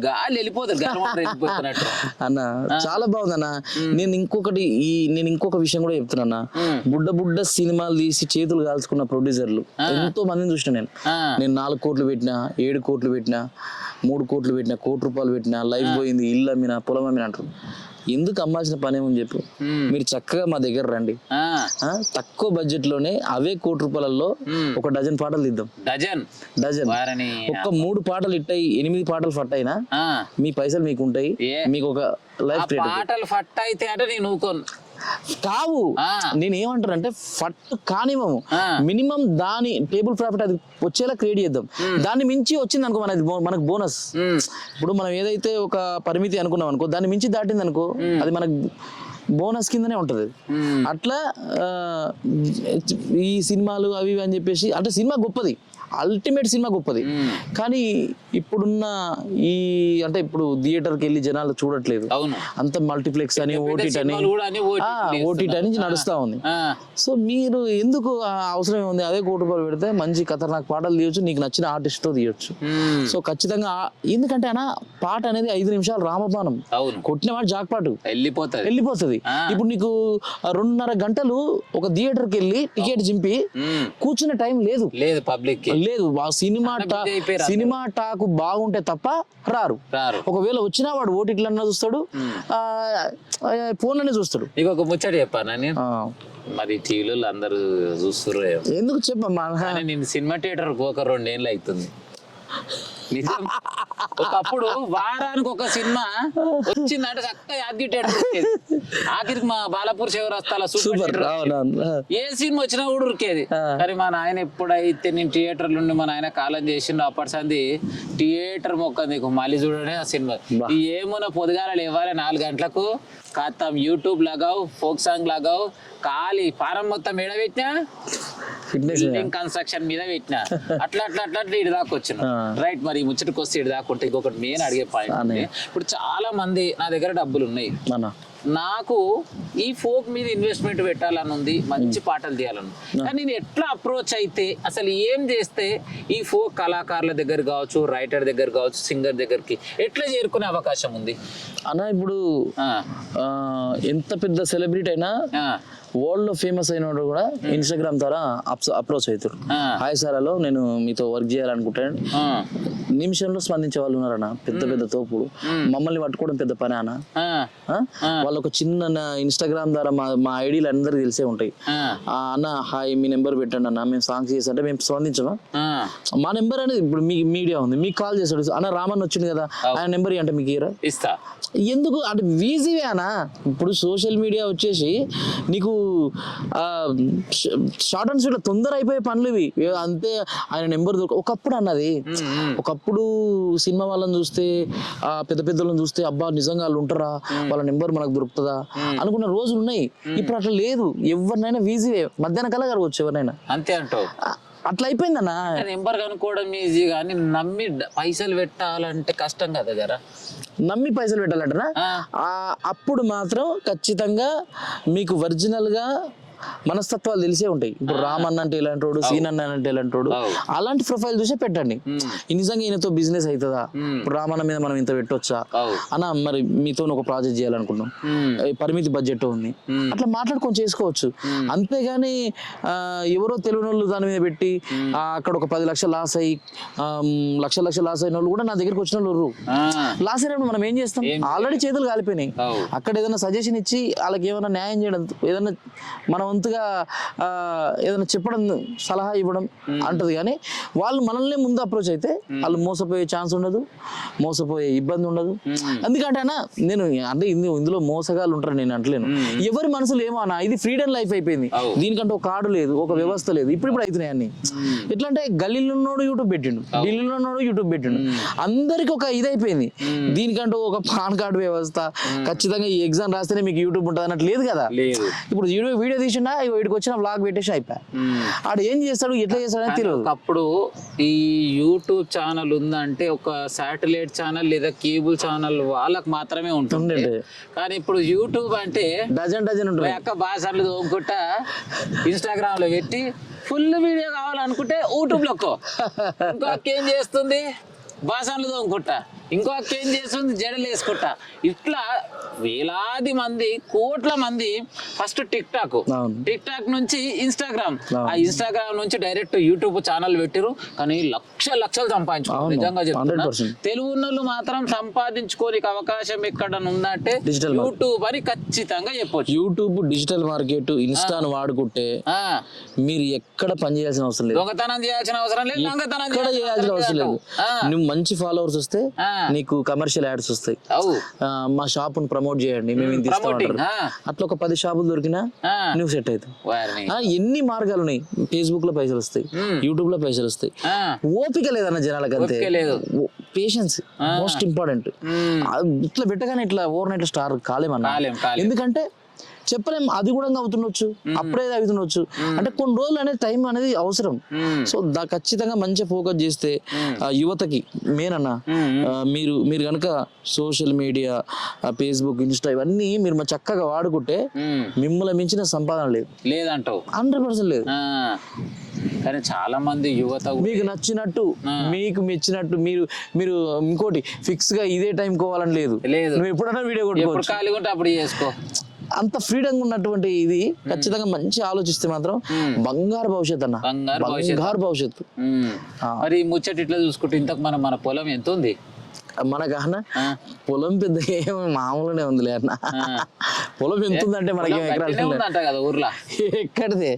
గాలి వెళ్ళిపోతారు వెళ్ళిపోతున్నట్టు అన్న. చాలా బాగుంది అన్న. నేను ఇంకొక విషయం కూడా చెప్తున్నా. బుడ్డ సినిమాలు తీసి చేతులు కాల్చుకున్న ప్రొడ్యూసర్లు ఎంతో మందిని చూసిన నేను 4 కోట్లు పెట్టినా, 7 కోట్లు పెట్టినా, 3 కోట్లు పెట్టినా, ₹1 కోటి పెట్టినా, లైఫ్ పోయింది, ఇల్లు అమ్మినా, పొలం అమ్మినా అంటారు. ఎందుకు అమ్మాల్సిన పని ఏమని చెప్పు. మీరు చక్కగా మా దగ్గర రండి, తక్కువ బడ్జెట్ లోనే అవే ₹1 ఒక డజన్ పాటలు తీద్దాం. డజన్ ఒక్క 3 పాటలు ఇట్టాయి, 8 పాటలు ఫట్ అయినా మీ పైసలు మీకు ఉంటాయి. మీకు ఒక లైఫ్ పాటలు ఫట్ అయితే అంటే నేను కావు. నేను ఏమంటానంటే ఫట్ కానివ్వము, మినిమం దాని టేబుల్ ప్రాఫిట్ అది వచ్చేలా క్రియేట్ చేద్దాం. దాన్ని మించి వచ్చింది అనుకో మనకు బోనస్. ఇప్పుడు మనం ఏదైతే ఒక పరిమితి అనుకున్నాం అనుకో, దాన్ని మించి దాటింది అనుకో అది మనకు బోనస్ కిందనే ఉంటది. అట్లా ఈ సినిమాలు అవి అని చెప్పేసి అంటే సినిమా గొప్పది, అల్టిమేట్ సినిమా గొప్పది. కానీ ఇప్పుడున్న ఈ అంటే ఇప్పుడు థియేటర్కి వెళ్ళి జనాలు చూడట్లేదు. అంత మల్టీప్లెక్స్ అని ఓటీటీ అని నడుస్తా ఉంది. సో మీరు ఎందుకు అవసరం ఉంది, అదే ₹1 పెడితే మంచి ఖతర్నాక్ పాటలు తీయొచ్చు, నీకు నచ్చిన ఆర్టిస్ట్ తో తీయొచ్చు. సో ఖచ్చితంగా ఎందుకంటే అన్న పాట అనేది 5 నిమిషాలు రామబాణం, కొట్టిన వాడు జాక్పాటు వెళ్ళిపోతుంది. ఇప్పుడు నీకు 2.5 గంటలు ఒక థియేటర్కి వెళ్ళి టికెట్ చింపి కూర్చున్న టైం లేదు పబ్లిక్ లేదు. సినిమా టాకు బాగుంటే తప్ప రారు. ఒకవేళ వచ్చినా వాడు ఓటీటీలన్నా చూస్తాడు, ఫోన్లోనే చూస్తాడు. ఇంకొక ముచ్చట చెప్పాను నేను, మరి టీవీలో అందరూ చూస్తారు ఎందుకు చెప్పమ్మా. నేను సినిమా థియేటర్ ఒక 2 ఏళ్ళు అవుతుంది. నిజం, ఒకప్పుడు వారానికి ఒక సినిమా వచ్చిందంటే చక్కగా యాదగిరి థియేటర్ ఆఖరికి మా బాలాపూర్ శివరస్తాల సూపర్ ఏ సినిమా వచ్చినా కూడా ఉరికేది. కానీ మా నాయన ఎప్పుడైతే నేను థియేటర్లు ఉండి మా నాయన కాలం చేసిండు అప్పటి సంది థియేటర్ మొక్క నీకు మళ్ళీ చూడనే ఆ సినిమా. ఏమన్నా పొద్దుగాల లేవాలి 4 గంటలకు కాత్తాం, యూట్యూబ్ లాగావు, ఫోక్ సాంగ్ లాగావు, ఖాళీ ఫారం మొత్తం మీద పెట్టినా, బిల్డింగ్ కన్స్ట్రక్షన్ మీద పెట్టినా, అట్లా ఇటు దాకా వచ్చిన రైట్. మరి ముచ్చటకు వస్తే ఇటు దాకా ఉంటే ఇంకొకటి మెయిన్ అడిగే పాయింట్, ఇప్పుడు చాలా మంది నా దగ్గర డబ్బులు ఉన్నాయి, నాకు ఈ ఫోక్ మీద ఇన్వెస్ట్మెంట్ పెట్టాలని ఉంది, మంచి పాటలు తీయాలని, కానీ నేను ఎట్లా అప్రోచ్ అయితే అసలు ఏం చేస్తే ఈ ఫోక్ కళాకారుల దగ్గర కావచ్చు, రైటర్ దగ్గర కావచ్చు, సింగర్ దగ్గరికి ఎట్లా చేరుకునే అవకాశం ఉంది అన్న? ఇప్పుడు ఎంత పెద్ద సెలబ్రిటీ అయినా వరల్డ్ లో ఫేమస్ అయినోడు కూడా ఇన్స్టాగ్రామ్ ద్వారా అప్రోచ్ అవుతారు. హాయ్ సార్, హలో, నేను మీతో వర్క్ చేయాలనుకుంటాను. నిమిషంలో స్పందించే వాళ్ళు ఉన్నారన్న, పెద్ద పెద్ద తోపుడు. మమ్మల్ని పట్టుకోవడం పెద్ద పని అన్న. వాళ్ళు ఒక చిన్న ఇన్స్టాగ్రామ్ ద్వారా మా ఐడీలు అందరికి తెలిసే ఉంటాయి. అన్న హాయ్, మీ నెంబర్ పెట్టండి అన్న, మేము సాంగ్స్ చేస్తుంటే మేము స్పందించమా? మా నెంబర్ అనేది ఇప్పుడు మీ మీడియా ఉంది, మీకు కాల్ చేస్తాడు అన్న, రామన్ వచ్చింది కదా ఆయన నెంబర్ అంటే మీకు ఇస్తా. ఎందుకు అంటే ఈజీవే అన్న. ఇప్పుడు సోషల్ మీడియా వచ్చేసి నీకు షార్ట్ అండ్ స్వీట్ తొందర అయిపోయే పనులు ఇవి. అంతే, ఆయన నెంబర్ ఒకప్పుడు అన్నది. ఒకప్పుడు సినిమా వాళ్ళని చూస్తే పెద్ద పెద్దలను చూస్తే అబ్బా నిజంగా వాళ్ళు ఉంటారా, వాళ్ళ నెంబర్ మనకు దొరుకుతుందా అనుకున్న రోజులు ఉన్నాయి. ఇప్పుడు అట్లా లేదు. ఎవరినైనా ఈజీవే, మధ్యాహ్నం కల్లా కలవచ్చు ఎవరినైనా. అంతే అంటావు? అట్లా అయిపోయిందన్న. నెంబర్ కనుక్కోవడం ఈజీ, కానీ నమ్మి పైసలు పెట్టాలంటే కష్టం కదా జరా. నమ్మి పైసలు పెట్టాలంటనా? అప్పుడు మాత్రం ఖచ్చితంగా మీకు ఒరిజినల్ గా మనస్తత్వాలు తెలిసే ఉంటాయి. ఇప్పుడు రామన్న అంటే ఇలాంటోడు, సీన్ అన్న అంటే ఇలాంటోడు, అలాంటి ప్రొఫైల్ చూసే పెట్టండి. నిజంగా ఈయనతో బిజినెస్ అవుతుందా, ఇప్పుడు రామన్న మీద మనం ఇంత పెట్టొచ్చా అన్న, మరి మీతో ఒక ప్రాజెక్ట్ చేయాలనుకున్నాం, పరిమితి బడ్జెట్ ఉంది, అట్లా మాట్లాడుకొని చేసుకోవచ్చు. అంతేగాని ఎవరో తెలియని వాళ్ళు దాని మీద పెట్టి అక్కడ ఒక 10 లక్షలు లాస్ అయ్యి లక్ష లాస్ అయిన వాళ్ళు కూడా నా దగ్గరికి వచ్చిన వాళ్ళు. లాస్ అయినప్పుడు మనం ఏం చేస్తాం? ఆల్రెడీ చేతులు కాలిపోయినాయి. అక్కడ ఏదైనా సజెషన్ ఇచ్చి వాళ్ళకి ఏమైనా న్యాయం చేయడం, ఏదైనా మన వంతుగా ఏదైనా చెప్పడం, సలహా ఇవ్వడం అంటది. కానీ వాళ్ళు మనల్ని ముందు అప్రోచ్ అయితే వాళ్ళు మోసపోయే ఛాన్స్ ఉండదు, మోసపోయే ఇబ్బంది ఉండదు. ఎందుకంటే అన్న, నేను అంటే ఇందులో మోసగాళ్ళు ఉంటారు నేను అంటలేను. ఎవరి మనసులో ఏమో అన్న, ఇది ఫ్రీడమ్ లైఫ్ అయిపోయింది. దీనికంటే ఒక కార్డు లేదు, ఒక వ్యవస్థ లేదు. ఇప్పుడు అవుతున్నాయి అన్ని. ఎట్లా అంటే గల్లీలో ఉన్నోడు యూట్యూబ్ పెట్టిండు, ఢిల్లీలో ఉన్నోడు యూట్యూబ్ పెట్టిండు, అందరికి ఒక ఇది అయిపోయింది. దీనికంటూ ఒక పాన్ కార్డు వ్యవస్థ, ఖచ్చితంగా ఈ ఎగ్జామ్ రాస్తేనే మీకు యూట్యూబ్ ఉంటుంది అన్నట్టు లేదు కదా. ఇప్పుడు వీడియో తీసినా వీడికి వచ్చిన వ్లాగ్ పెట్టేసి అయిపోయా. ఆడు ఏం చేస్తాడు, ఎట్లా చేస్తాడు అని తెలియదు. అప్పుడు ఈ యూట్యూబ్ ఛానల్ ఉందంటే ఒక శాటిలైట్ ఛానల్ లేదా కేబుల్ ఛానల్ వాళ్ళకి మాత్రమే ఉంటుంది. కానీ ఇప్పుడు యూట్యూబ్ అంటే డజన్ ఉంటుంది. అక్క బాసార్లు తోముకుంటా ఇన్స్టాగ్రామ్ లో పెట్టి ఫుల్ వీడియో కావాలనుకుంటే యూట్యూబ్ లో ఇంకో అక్క ఏం చేస్తుంది, బాసార్లు తోముకుంటా, ఇంకో అక్క ఏం చేస్తుంది, జడలు వేసుకుంటా. ఇట్లా వేలాది మంది, కోట్ల మంది ఫస్ట్ టిక్ టాక్ నుంచి ఇన్స్టాగ్రామ్, ఆ ఇన్స్టాగ్రామ్ నుంచి డైరెక్ట్ యూట్యూబ్ ఛానల్ పెట్టిరు. కానీ లక్షలు సంపాదించుకోరు. నిజంగా చెప్తున్నా, తెలుగు ఉన్నోళ్ళు మాత్రం సంపాదించుకోనికి అవకాశం ఎక్కడ ఉందంటే యూట్యూబ్ అని ఖచ్చితంగా చెప్పొచ్చు. యూట్యూబ్ డిజిటల్ మార్కెట్, ఇన్స్టాను వాడుకుంటే మీరు ఎక్కడ పని చేయాల్సిన అవసరం లేదు, దొంగతనం చేయాల్సిన అవసరం లేదు, లంగతనం చేయాల్సిన అవసరం లేదు. నువ్వు మంచి ఫాలోవర్స్ వస్తే నీకు కమర్షియల్ యాడ్స్ వస్తాయి. మా షాప్ ను ప్రమోట్ చేయండి, మేము ఇంత ఇస్తామంటారు. అట్లా ఒక 10 షాపులు దొరికినా నువ్వు సెట్ అవుతావు. ఎన్ని మార్గాలు ఉన్నాయి. ఫేస్బుక్ లో పైసలు వస్తాయి, యూట్యూబ్ లో పైసలు వస్తాయి. ఓపిక లేదన్న జనాలకు, అంతే. Patience most important. ఇట్లా పెట్టగానే ఇట్లా ఓవర్ నైట్ స్టార్ కాలేమన్నా. ఎందుకంటే చెప్పలేం, అది కూడా అవుతుండొచ్చు, అప్పుడే అవుతుండొచ్చు. అంటే కొన్ని రోజులు అనేది టైం అనేది అవసరం. సో ఖచ్చితంగా మంచిగా ఫోకస్ చేస్తే యువతకి మెయిన్ అన్న, మీరు కనుక సోషల్ మీడియా, ఫేస్బుక్, ఇన్స్టా ఇవన్నీ మీరు చక్కగా వాడుకుంటే మిమ్మల్ని మించిన సంపాదన లేదంటావు. 100% లేదు. కానీ చాలా మంది యువత మీకు నచ్చినట్టు, మీకు మెచ్చినట్టు మీరు ఇంకోటి ఫిక్స్ గా ఇదే టైం కోవాలని లేదు. నువ్వు ఎప్పుడైనా వీడియో కొట్టుకోవచ్చు, ఖాళీగా ఉంటే అప్పుడు చేసుకో. అంత ఫ్రీడమ్ ఉన్నటువంటి ఇది ఖచ్చితంగా మంచి ఆలోచిస్తే మాత్రం బంగారు భవిష్యత్తు అన్న, బంగారు భవిష్యత్తు. మరి ముచ్చట ఇట్లా చూసుకుంటే ఇంతకు మన పొలం ఎంత ఉంది? మనకన్న పొలం పెద్ద ఏమి మామూలునే ఉందిలే అన్న. పొలం ఎంత ఉందంటే మనకి ఊర్లో ఎక్కడిదే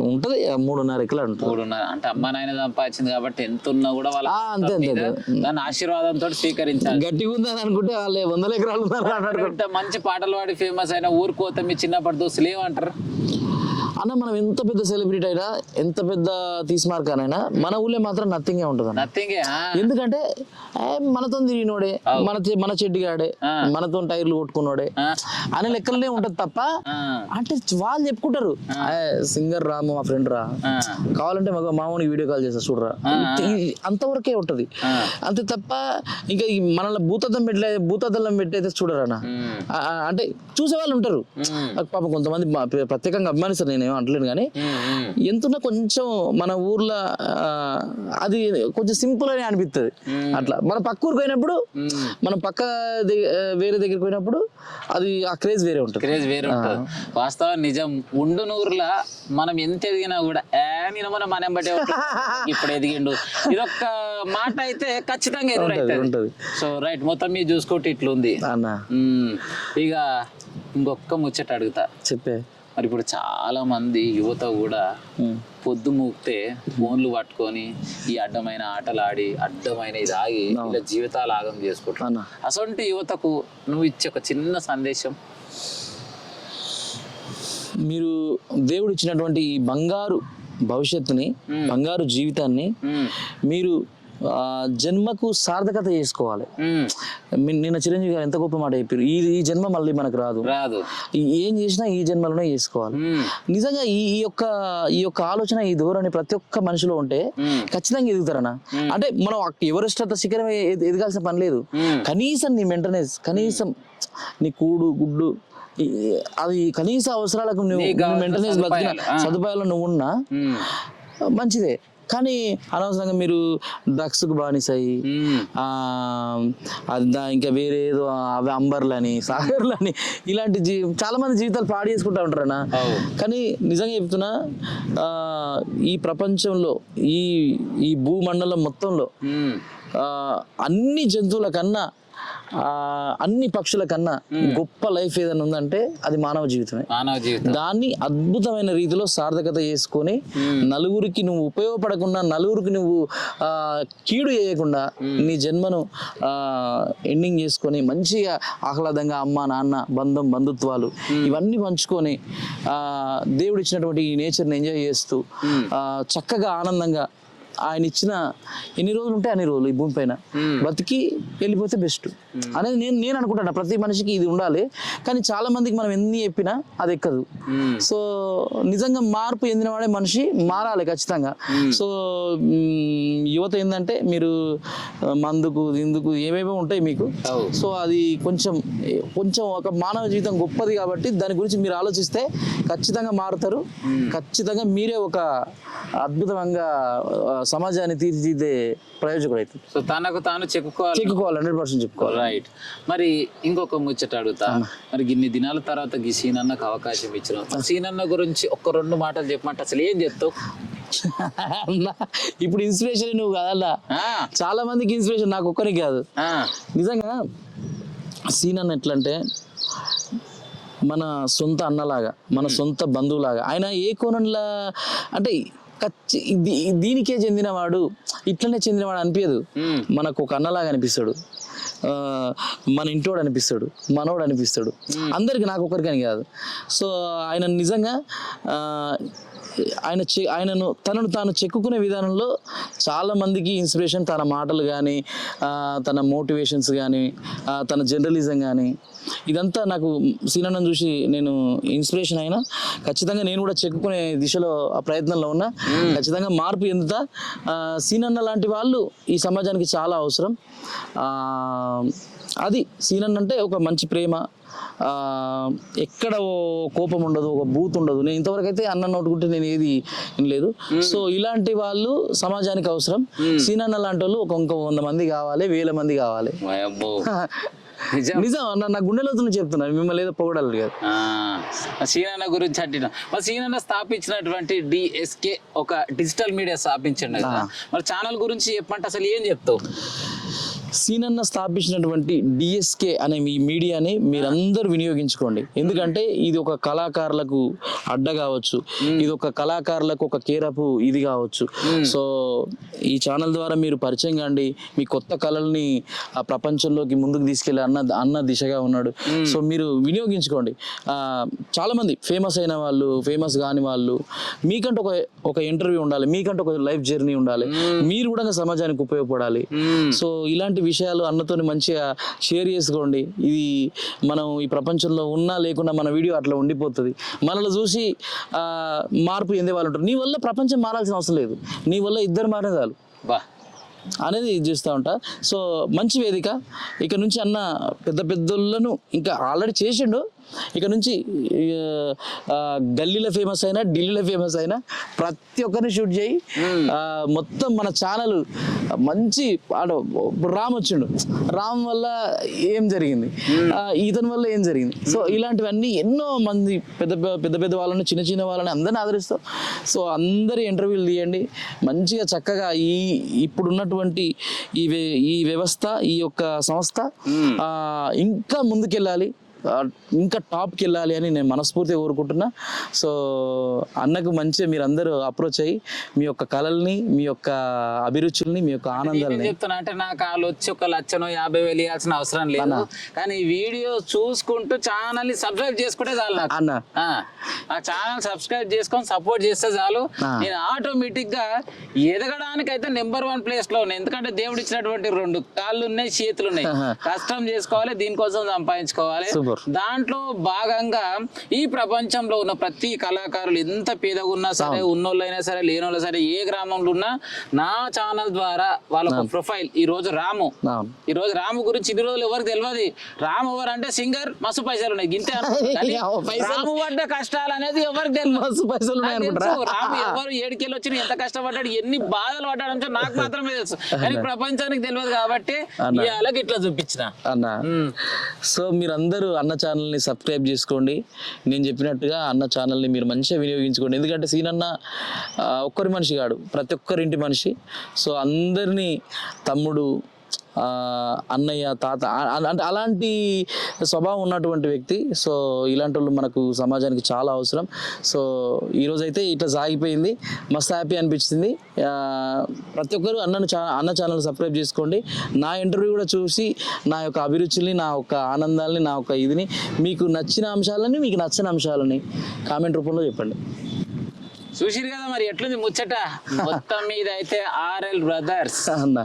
ఉంటది 3.5 ఎకరాలు ఉంటుంది. 3.5 అంటే అమ్మ నాయన సంపాదించింది కాబట్టి ఎంత ఉన్నా కూడా వాళ్ళ అంతే దాని ఆశీర్వాదంతో స్వీకరించాలి. గట్టిగా ఉందని అనుకుంటే వాళ్ళు 100 ఎకరాలు ఉన్నారు. మంచి పాటలు పాడి ఫేమస్ అయిన ఊరు కోత మీ చిన్నప్పటి దోస్తులు ఏమంటారు అన్న? మనం ఎంత పెద్ద సెలబ్రిటీ అయినా, ఎంత పెద్ద తీసిమార్కానైనా మన ఊళ్ళో మాత్రం నథింగే ఉంటుంది అన్న. ఎందుకంటే మనతో తిరిగినోడే, మన చెడ్డిగాడే, మనతో టైర్లు కొట్టుకున్నాడే అనే లెక్కలనే ఉంటది తప్ప, అంటే వాళ్ళు చెప్పుకుంటారు సింగర్ రా, మా ఫ్రెండ్ రా, కావాలంటే మామూలు వీడియో కాల్ చేస్తా చూడరా, అంతవరకే ఉంటది. అంతే తప్ప ఇంకా మనల్ని భూతద్దం పెట్టయితే చూడరా. అంటే చూసే వాళ్ళు ఉంటారు పాపం, కొంతమంది ప్రత్యేకంగా అభిమానిస్తారు. నేను నేనేం అంటలేను కానీ ఎంతున్నా కొంచెం మన ఊర్లో అది కొంచెం సింపుల్ అని అనిపిస్తుంది. అట్లా మన పక్క ఊరికి పోయినప్పుడు మనం వేరే దగ్గరికి పోయినప్పుడు అది ఆ క్రేజ్ వేరే ఉంటుంది. వాస్తవం నిజం. ఉండు నూరులా మనం ఎంత ఎదిగినా కూడా నేను మనం బట్టే ఇప్పుడు ఎదిగిండు ఇదొక్క మాట అయితే ఖచ్చితంగా ఎదురైతుంది. సో రైట్, మొత్తం మీరు చూసుకుంటే ఇట్లుంది అన్న. ఇక ఇంకొక్క ముచ్చట అడుగుతా, చెప్పే. మరి ఇప్పుడు చాలా మంది యువత కూడా పొద్దు మూగితే ఫోన్లు పట్టుకొని ఈ అడ్డమైన ఆటలు ఆడి అడ్డమైన ఇది ఆగి ఇలా జీవితాలు ఆగం చేసుకుంటారు. అసలు యువతకు నువ్వు ఇచ్చే ఒక చిన్న సందేశం? మీరు దేవుడు ఇచ్చినటువంటి ఈ బంగారు భవిష్యత్తుని, బంగారు జీవితాన్ని మీరు జన్మకు సార్థకత చేసుకోవాలి. నిన్న చిరంజీవి గారు ఎంత గొప్ప మాట చెప్పారు, ఈ జన్మ మళ్ళీ మనకు రాదు, ఏం చేసినా ఈ జన్మలోనే చేసుకోవాలి. నిజంగా ఈ యొక్క ఆలోచన, ఈ ధోరణి ప్రతి ఒక్క మనిషిలో ఉంటే ఖచ్చితంగా ఎదుగుతారన్నా. అంటే మనం ఎవరెస్ట్ అంత శిఖరం ఎదగాల్సిన పని లేదు. కనీసం నీ మెయింటెనెన్స్, కనీసం నీ కూడు గుడ్డు, అది కనీస అవసరాలకు నువ్వు మెయింటెనెన్స్ బతికిన సదుపాయాలు నువ్వు ఉన్నా మంచిదే. కానీ అనవసరంగా మీరు డ్రగ్స్కు బానిసయి ఇంకా వేరే ఏదో అవి అంబర్లని సాగర్లని ఇలాంటి చాలా మంది జీవితాలు పాడు చేసుకుంటా ఉంటారన్నా. కానీ నిజంగా చెప్తున్నా, ఈ ప్రపంచంలో ఈ భూమండలం మొత్తంలో అన్ని జంతువుల కన్నా, అన్ని పక్షుల కన్నా గొప్ప లైఫ్ ఏదైనా ఉందంటే అది మానవ జీవితమే. దాన్ని అద్భుతమైన రీతిలో సార్థకత చేసుకొని నలుగురికి నువ్వు ఉపయోగపడకుండా, నలుగురికి నువ్వు కీడు చేయకుండా నీ జన్మను ఎండింగ్ చేసుకొని మంచిగా ఆహ్లాదంగా అమ్మ నాన్న బంధుత్వాలు ఇవన్నీ పంచుకొని దేవుడు ఇచ్చినటువంటి ఈ నేచర్ని ఎంజాయ్ చేస్తూ చక్కగా ఆనందంగా ఆయన ఇచ్చిన ఎన్ని రోజులు ఉంటే అన్ని రోజులు ఈ భూమి పైన బతికి వెళ్ళిపోతే బెస్ట్ అనేది నేను అనుకుంటాను. ప్రతి మనిషికి ఇది ఉండాలి. కానీ చాలా మందికి మనం ఎన్ని చెప్పినా అది ఎక్కదు. సో నిజంగా మార్పు చెందినవాడే మనిషి మారాలి ఖచ్చితంగా. సో యువత ఏంటంటే మీరు మందుకు ఇందుకు ఏమేమో ఉంటాయి మీకు. సో అది కొంచెం ఒక మానవ జీవితం గొప్పది కాబట్టి దాని గురించి మీరు ఆలోచిస్తే ఖచ్చితంగా మారుతారు. ఖచ్చితంగా మీరే ఒక అద్భుతంగా సమాజాన్ని తీర్చిదిద్దే ప్రయోజకుడు అవుతుంది. సో తనకు తాను చెప్పుకోవాలి 100% చెప్పుకోవాలి. రైట్. మరి ఇంకొక ముచ్చట అడుగుతా, మరి ఇన్ని దినాల తర్వాత ఈ సీనన్నకు అవకాశం ఇచ్చిన సీనన్న గురించి ఒక 2 మాటలు చెప్పమంటే అసలు ఏం చెప్తావు? ఇప్పుడు ఇన్స్పిరేషన్ నువ్వు కాదల్లా, చాలా మందికి ఇన్స్పిరేషన్, నాకు ఒక్కరికి కాదు. నిజంగా సీనన్న ఎట్లంటే మన సొంత అన్నలాగా, మన సొంత బంధువులాగా. ఆయన ఏ కోణంలో అంటే దీనికే చెందినవాడు, ఇట్లనే చెందినవాడు అనిపించదు. మనకు ఒక అన్నలాగా అనిపిస్తాడు, మన ఇంటోడు అనిపిస్తాడు, మనోడు అనిపిస్తాడు. అందరికి, నాకు ఒక్కరికని కాదు. సో ఆయన నిజంగా ఆయనను తనను తాను చెక్కుకునే విధానంలో చాలా మందికి ఇన్స్పిరేషన్. తన మాటలు కానీ, తన మోటివేషన్స్ కానీ, తన జర్నలిజం కానీ, ఇదంతా నాకు సీనన్నను చూసి నేను ఇన్స్పిరేషన్ అయినా. ఖచ్చితంగా నేను కూడా చెక్కుకునే దిశలో ఆ ప్రయత్నంలో ఉన్నా. ఖచ్చితంగా మార్పు చెందుతా. సీనన్న లాంటి వాళ్ళు ఈ సమాజానికి చాలా అవసరం. అది సీనన్న అంటే ఒక మంచి ప్రేమ, ఎక్కడ కోపం ఉండదు, ఒక బూత్ ఉండదు. నేను ఇంతవరకు అయితే అన్న నోటుకుంటే నేను ఏది లేదు. సో ఇలాంటి వాళ్ళు సమాజానికి అవసరం. సీనన్న లాంటి వాళ్ళు ఒక 100 మంది కావాలి, 1000 మంది కావాలి. నిజం అన్న, నా గుండెలోతుని చెప్తున్నాను, మిమ్మల్ని ఏదో పొగడాలి కాదు. సీనన్న గురించి అంటున్నా. మరి సీనన్న స్థాపించినటువంటి DSK ఒక డిజిటల్ మీడియా స్థాపించండి కదా, మరి ఛానల్ గురించి చెప్పంటే అసలు ఏం చెప్తావు? సీనన్న స్థాపించినటువంటి DSK అనే మీ మీడియాని మీరందరూ వినియోగించుకోండి. ఎందుకంటే ఇది ఒక కళాకారులకు అడ్డ కావచ్చు, ఇది ఒక కళాకారులకు ఒక కేరపు ఇది కావచ్చు. సో ఈ ఛానల్ ద్వారా మీరు పరిచయం కాండి, మీ కొత్త కళల్ని ఆ ప్రపంచంలోకి ముందుకు తీసుకెళ్ళి అన్న దిశగా ఉన్నాడు. సో మీరు వినియోగించుకోండి. చాలా మంది ఫేమస్ అయిన వాళ్ళు, ఫేమస్ కాని వాళ్ళు, మీకంటే ఒక ఇంటర్వ్యూ ఉండాలి, మీకంటే ఒక లైఫ్ జర్నీ ఉండాలి, మీరు కూడా సమాజానికి ఉపయోగపడాలి. సో ఇలాంటి విషయాలు అన్నతోని మంచిగా షేర్ చేసుకోండి. ఇది మనం ఈ ప్రపంచంలో ఉన్నా లేకున్నా మన వీడియో అట్లా ఉండిపోతుంది. మనల్ని చూసి మార్పు చెందే వాళ్ళు ఉంటారు. నీ వల్ల ప్రపంచం మారాల్సిన అవసరం లేదు, నీ వల్ల ఇద్దరు మారే చాలు. అనేది ఇది చేస్తూ ఉంటా. సో మంచి వేదిక. ఇక నుంచి అన్న పెద్ద పెద్దోళ్ళను ఇంకా ఆల్రెడీ చేసిండు. ఇక నుంచి గల్లీలో ఫేమస్ అయినా ఢిల్లీలో ఫేమస్ అయినా ప్రతి ఒక్కరిని షూట్ చేయి. మొత్తం మన ఛానల్ మంచి ఇప్పుడు రామ్ వచ్చిండు, రామ్ వల్ల ఏం జరిగింది, ఇతని వల్ల ఏం జరిగింది. సో ఇలాంటివన్నీ ఎన్నో మంది పెద్ద పెద్ద పెద్ద వాళ్ళని చిన్న చిన్న వాళ్ళని అందరిని ఆదరిస్తాం. సో అందరి ఇంటర్వ్యూలు తీయండి మంచిగా చక్కగా. ఇప్పుడున్నటువంటి ఈ వ్యవస్థ, ఈ యొక్క సంస్థ ఇంకా ముందుకెళ్ళాలి, ఇంకా టాప్కి వెళ్ళాలి అని నేను మనస్ఫూర్తిగా కోరుకుంటున్నా. సో అన్నకు మంచిగా మీరు అందరూ అప్రోచ్ అయ్యి మీ యొక్క కళల్ని, మీ యొక్క అభిరుచుల్ని, మీ యొక్క ఆనందాలని చెప్తున్నా. అంటే నాకు వాళ్ళు వచ్చి 1,50,000 ఇవ్వాల్సిన అవసరం లేదు, కానీ వీడియో చూసుకుంటూ ఛానల్ ని సబ్స్క్రైబ్ చేసుకుంటే చాలు నాకు. అన్న ఆ ఛానల్ సబ్స్క్రైబ్ చేసుకొని సపోర్ట్ చేస్తే చాలు, నేను ఆటోమేటిక్ గా ఎదగడానికైతే నెంబర్ 1 ప్లేస్ లో ఉన్నాయి. ఎందుకంటే దేవుడు ఇచ్చినటువంటి 2 కాళ్ళు ఉన్నాయి, చేతులు ఉన్నాయి, కష్టం చేసుకోవాలి, దీనికోసం సంపాదించుకోవాలి. దాంట్లో భాగంగా ఈ ప్రపంచంలో ఉన్న ప్రతి కళాకారులు ఎంత పేదగా ఉన్నా సరే, ఉన్నోళ్ళైనా సరే, లేనోళ్ళ సరే, ఏ గ్రామంలో ఉన్నా నా ఛానల్ ద్వారా వాళ్ళ ప్రొఫైల్. ఈ రోజు రాము గురించి ఇన్ని రోజులు ఎవరికి తెలియదు. రాము ఎవరు అంటే సింగర్, మస్తు పైసలు ఉన్నాయి, గింతే. రాము పడ్డ కష్టాలు అనేది ఎవరికి తెలియదు. రాము ఎవరు ఏడికెళ్ళి వచ్చి ఎంత కష్టపడ్డాడు, ఎన్ని బాధలు పడ్డాడు నాకు మాత్రమే తెలుసు, కానీ ప్రపంచానికి తెలియదు. కాబట్టి ఇవాళకి ఇట్లా చూపించిన అన్న. సో మీరందరూ అన్న ఛానల్ని సబ్స్క్రైబ్ చేసుకోండి. నేను చెప్పినట్టుగా అన్న ఛానల్ని మీరు మంచిగా వినియోగించుకోండి. ఎందుకంటే సీనన్న ఒక్కరి మనిషి కాడు, ప్రతి ఒక్కరింటి మనిషి. సో అందరినీ తమ్ముడు, అన్నయ్య, తాత అంటే అలాంటి స్వభావం ఉన్నటువంటి వ్యక్తి. సో ఇలాంటి వాళ్ళు మనకు సమాజానికి చాలా అవసరం. సో ఈరోజైతే ఇట్లా సాగిపోయింది, మస్తు హ్యాపీ అనిపించింది. ప్రతి ఒక్కరు అన్న ఛానల్ సబ్స్క్రైబ్ చేసుకోండి. నా ఇంటర్వ్యూ కూడా చూసి నా యొక్క అభిరుచుల్ని, నా యొక్క ఆనందాలని, నా యొక్క ఇదిని, మీకు నచ్చిన అంశాలని, మీకు నచ్చని అంశాలని కామెంట్ రూపంలో చెప్పండి. చూసిరు కదా మరి ఎట్లుంది ముచ్చట. మొత్తం మీద అయితే RL బ్రదర్స్ అన్న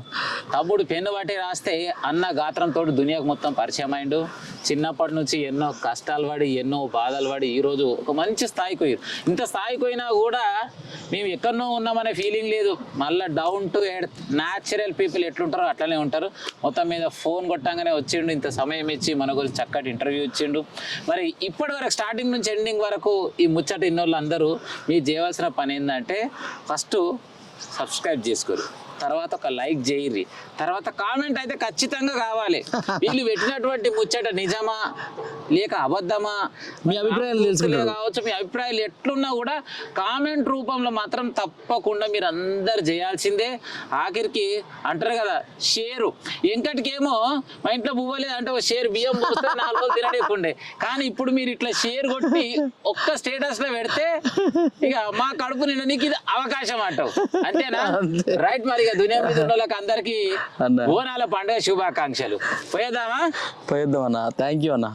తమ్ముడు పెన్ను బట్టి రాస్తే అన్న గాత్రంతో దునియాకు మొత్తం పరిచయం అయిండు. చిన్నప్పటి నుంచి ఎన్నో కష్టాలు పడి, ఎన్నో బాధలు పడి ఈరోజు ఒక మంచి స్థాయికి పోయారు. ఇంత స్థాయికి పోయినా కూడా మేము ఎక్కడనో ఉన్నామనే ఫీలింగ్ లేదు. మళ్ళీ down to earth natural people ఎట్లుంటారో అట్లనే ఉంటారు. మొత్తం మీద ఫోన్ కొట్టంగానే వచ్చిండు, ఇంత సమయం ఇచ్చి మన గురించి చక్కటి ఇంటర్వ్యూ ఇచ్చిండు. మరి ఇప్పటి వరకు స్టార్టింగ్ నుంచి ఎండింగ్ వరకు ఈ ముచ్చట ఇన్నోళ్ళు అందరూ మీ చేయవలసిన పని ఏంటంటే ఫస్ట్ సబ్స్క్రైబ్ చేసుకోరు, తర్వాత ఒక లైక్ చేయరి, తర్వాత కామెంట్ అయితే ఖచ్చితంగా కావాలి. వీళ్ళు పెట్టినటువంటి ముచ్చట నిజమా లేక అబద్ధమా, మీ అభిప్రాయాలు తెలుసుకుంటారు కావచ్చు. మీ అభిప్రాయాలు ఎట్లున్నా కూడా కామెంట్ రూపంలో మాత్రం తప్పకుండా మీరు అందరు చేయాల్సిందే. ఆఖరికి అంటారు కదా షేరు, ఇంకటికేమో మా ఇంట్లో పువ్వలేదు అంటే ఒక షేర్ బియ్యం పోస్తే 4 రోజులు తినలేకుండే. కానీ ఇప్పుడు మీరు ఇట్లా షేర్ కొట్టి ఒక్క స్టేటస్ లో పెడితే ఇక మా కడుపు నిండడానికి ఇది అవకాశం అంటావు, అంతేనా? రైట్. మరి దునియా మీద ఉన్న వాళ్ళకి అందరికి బోనాల పండుగ శుభాకాంక్షలు. పోయేద్దామా? పోయేద్దాం అన్న. థ్యాంక్ యూ అన్న.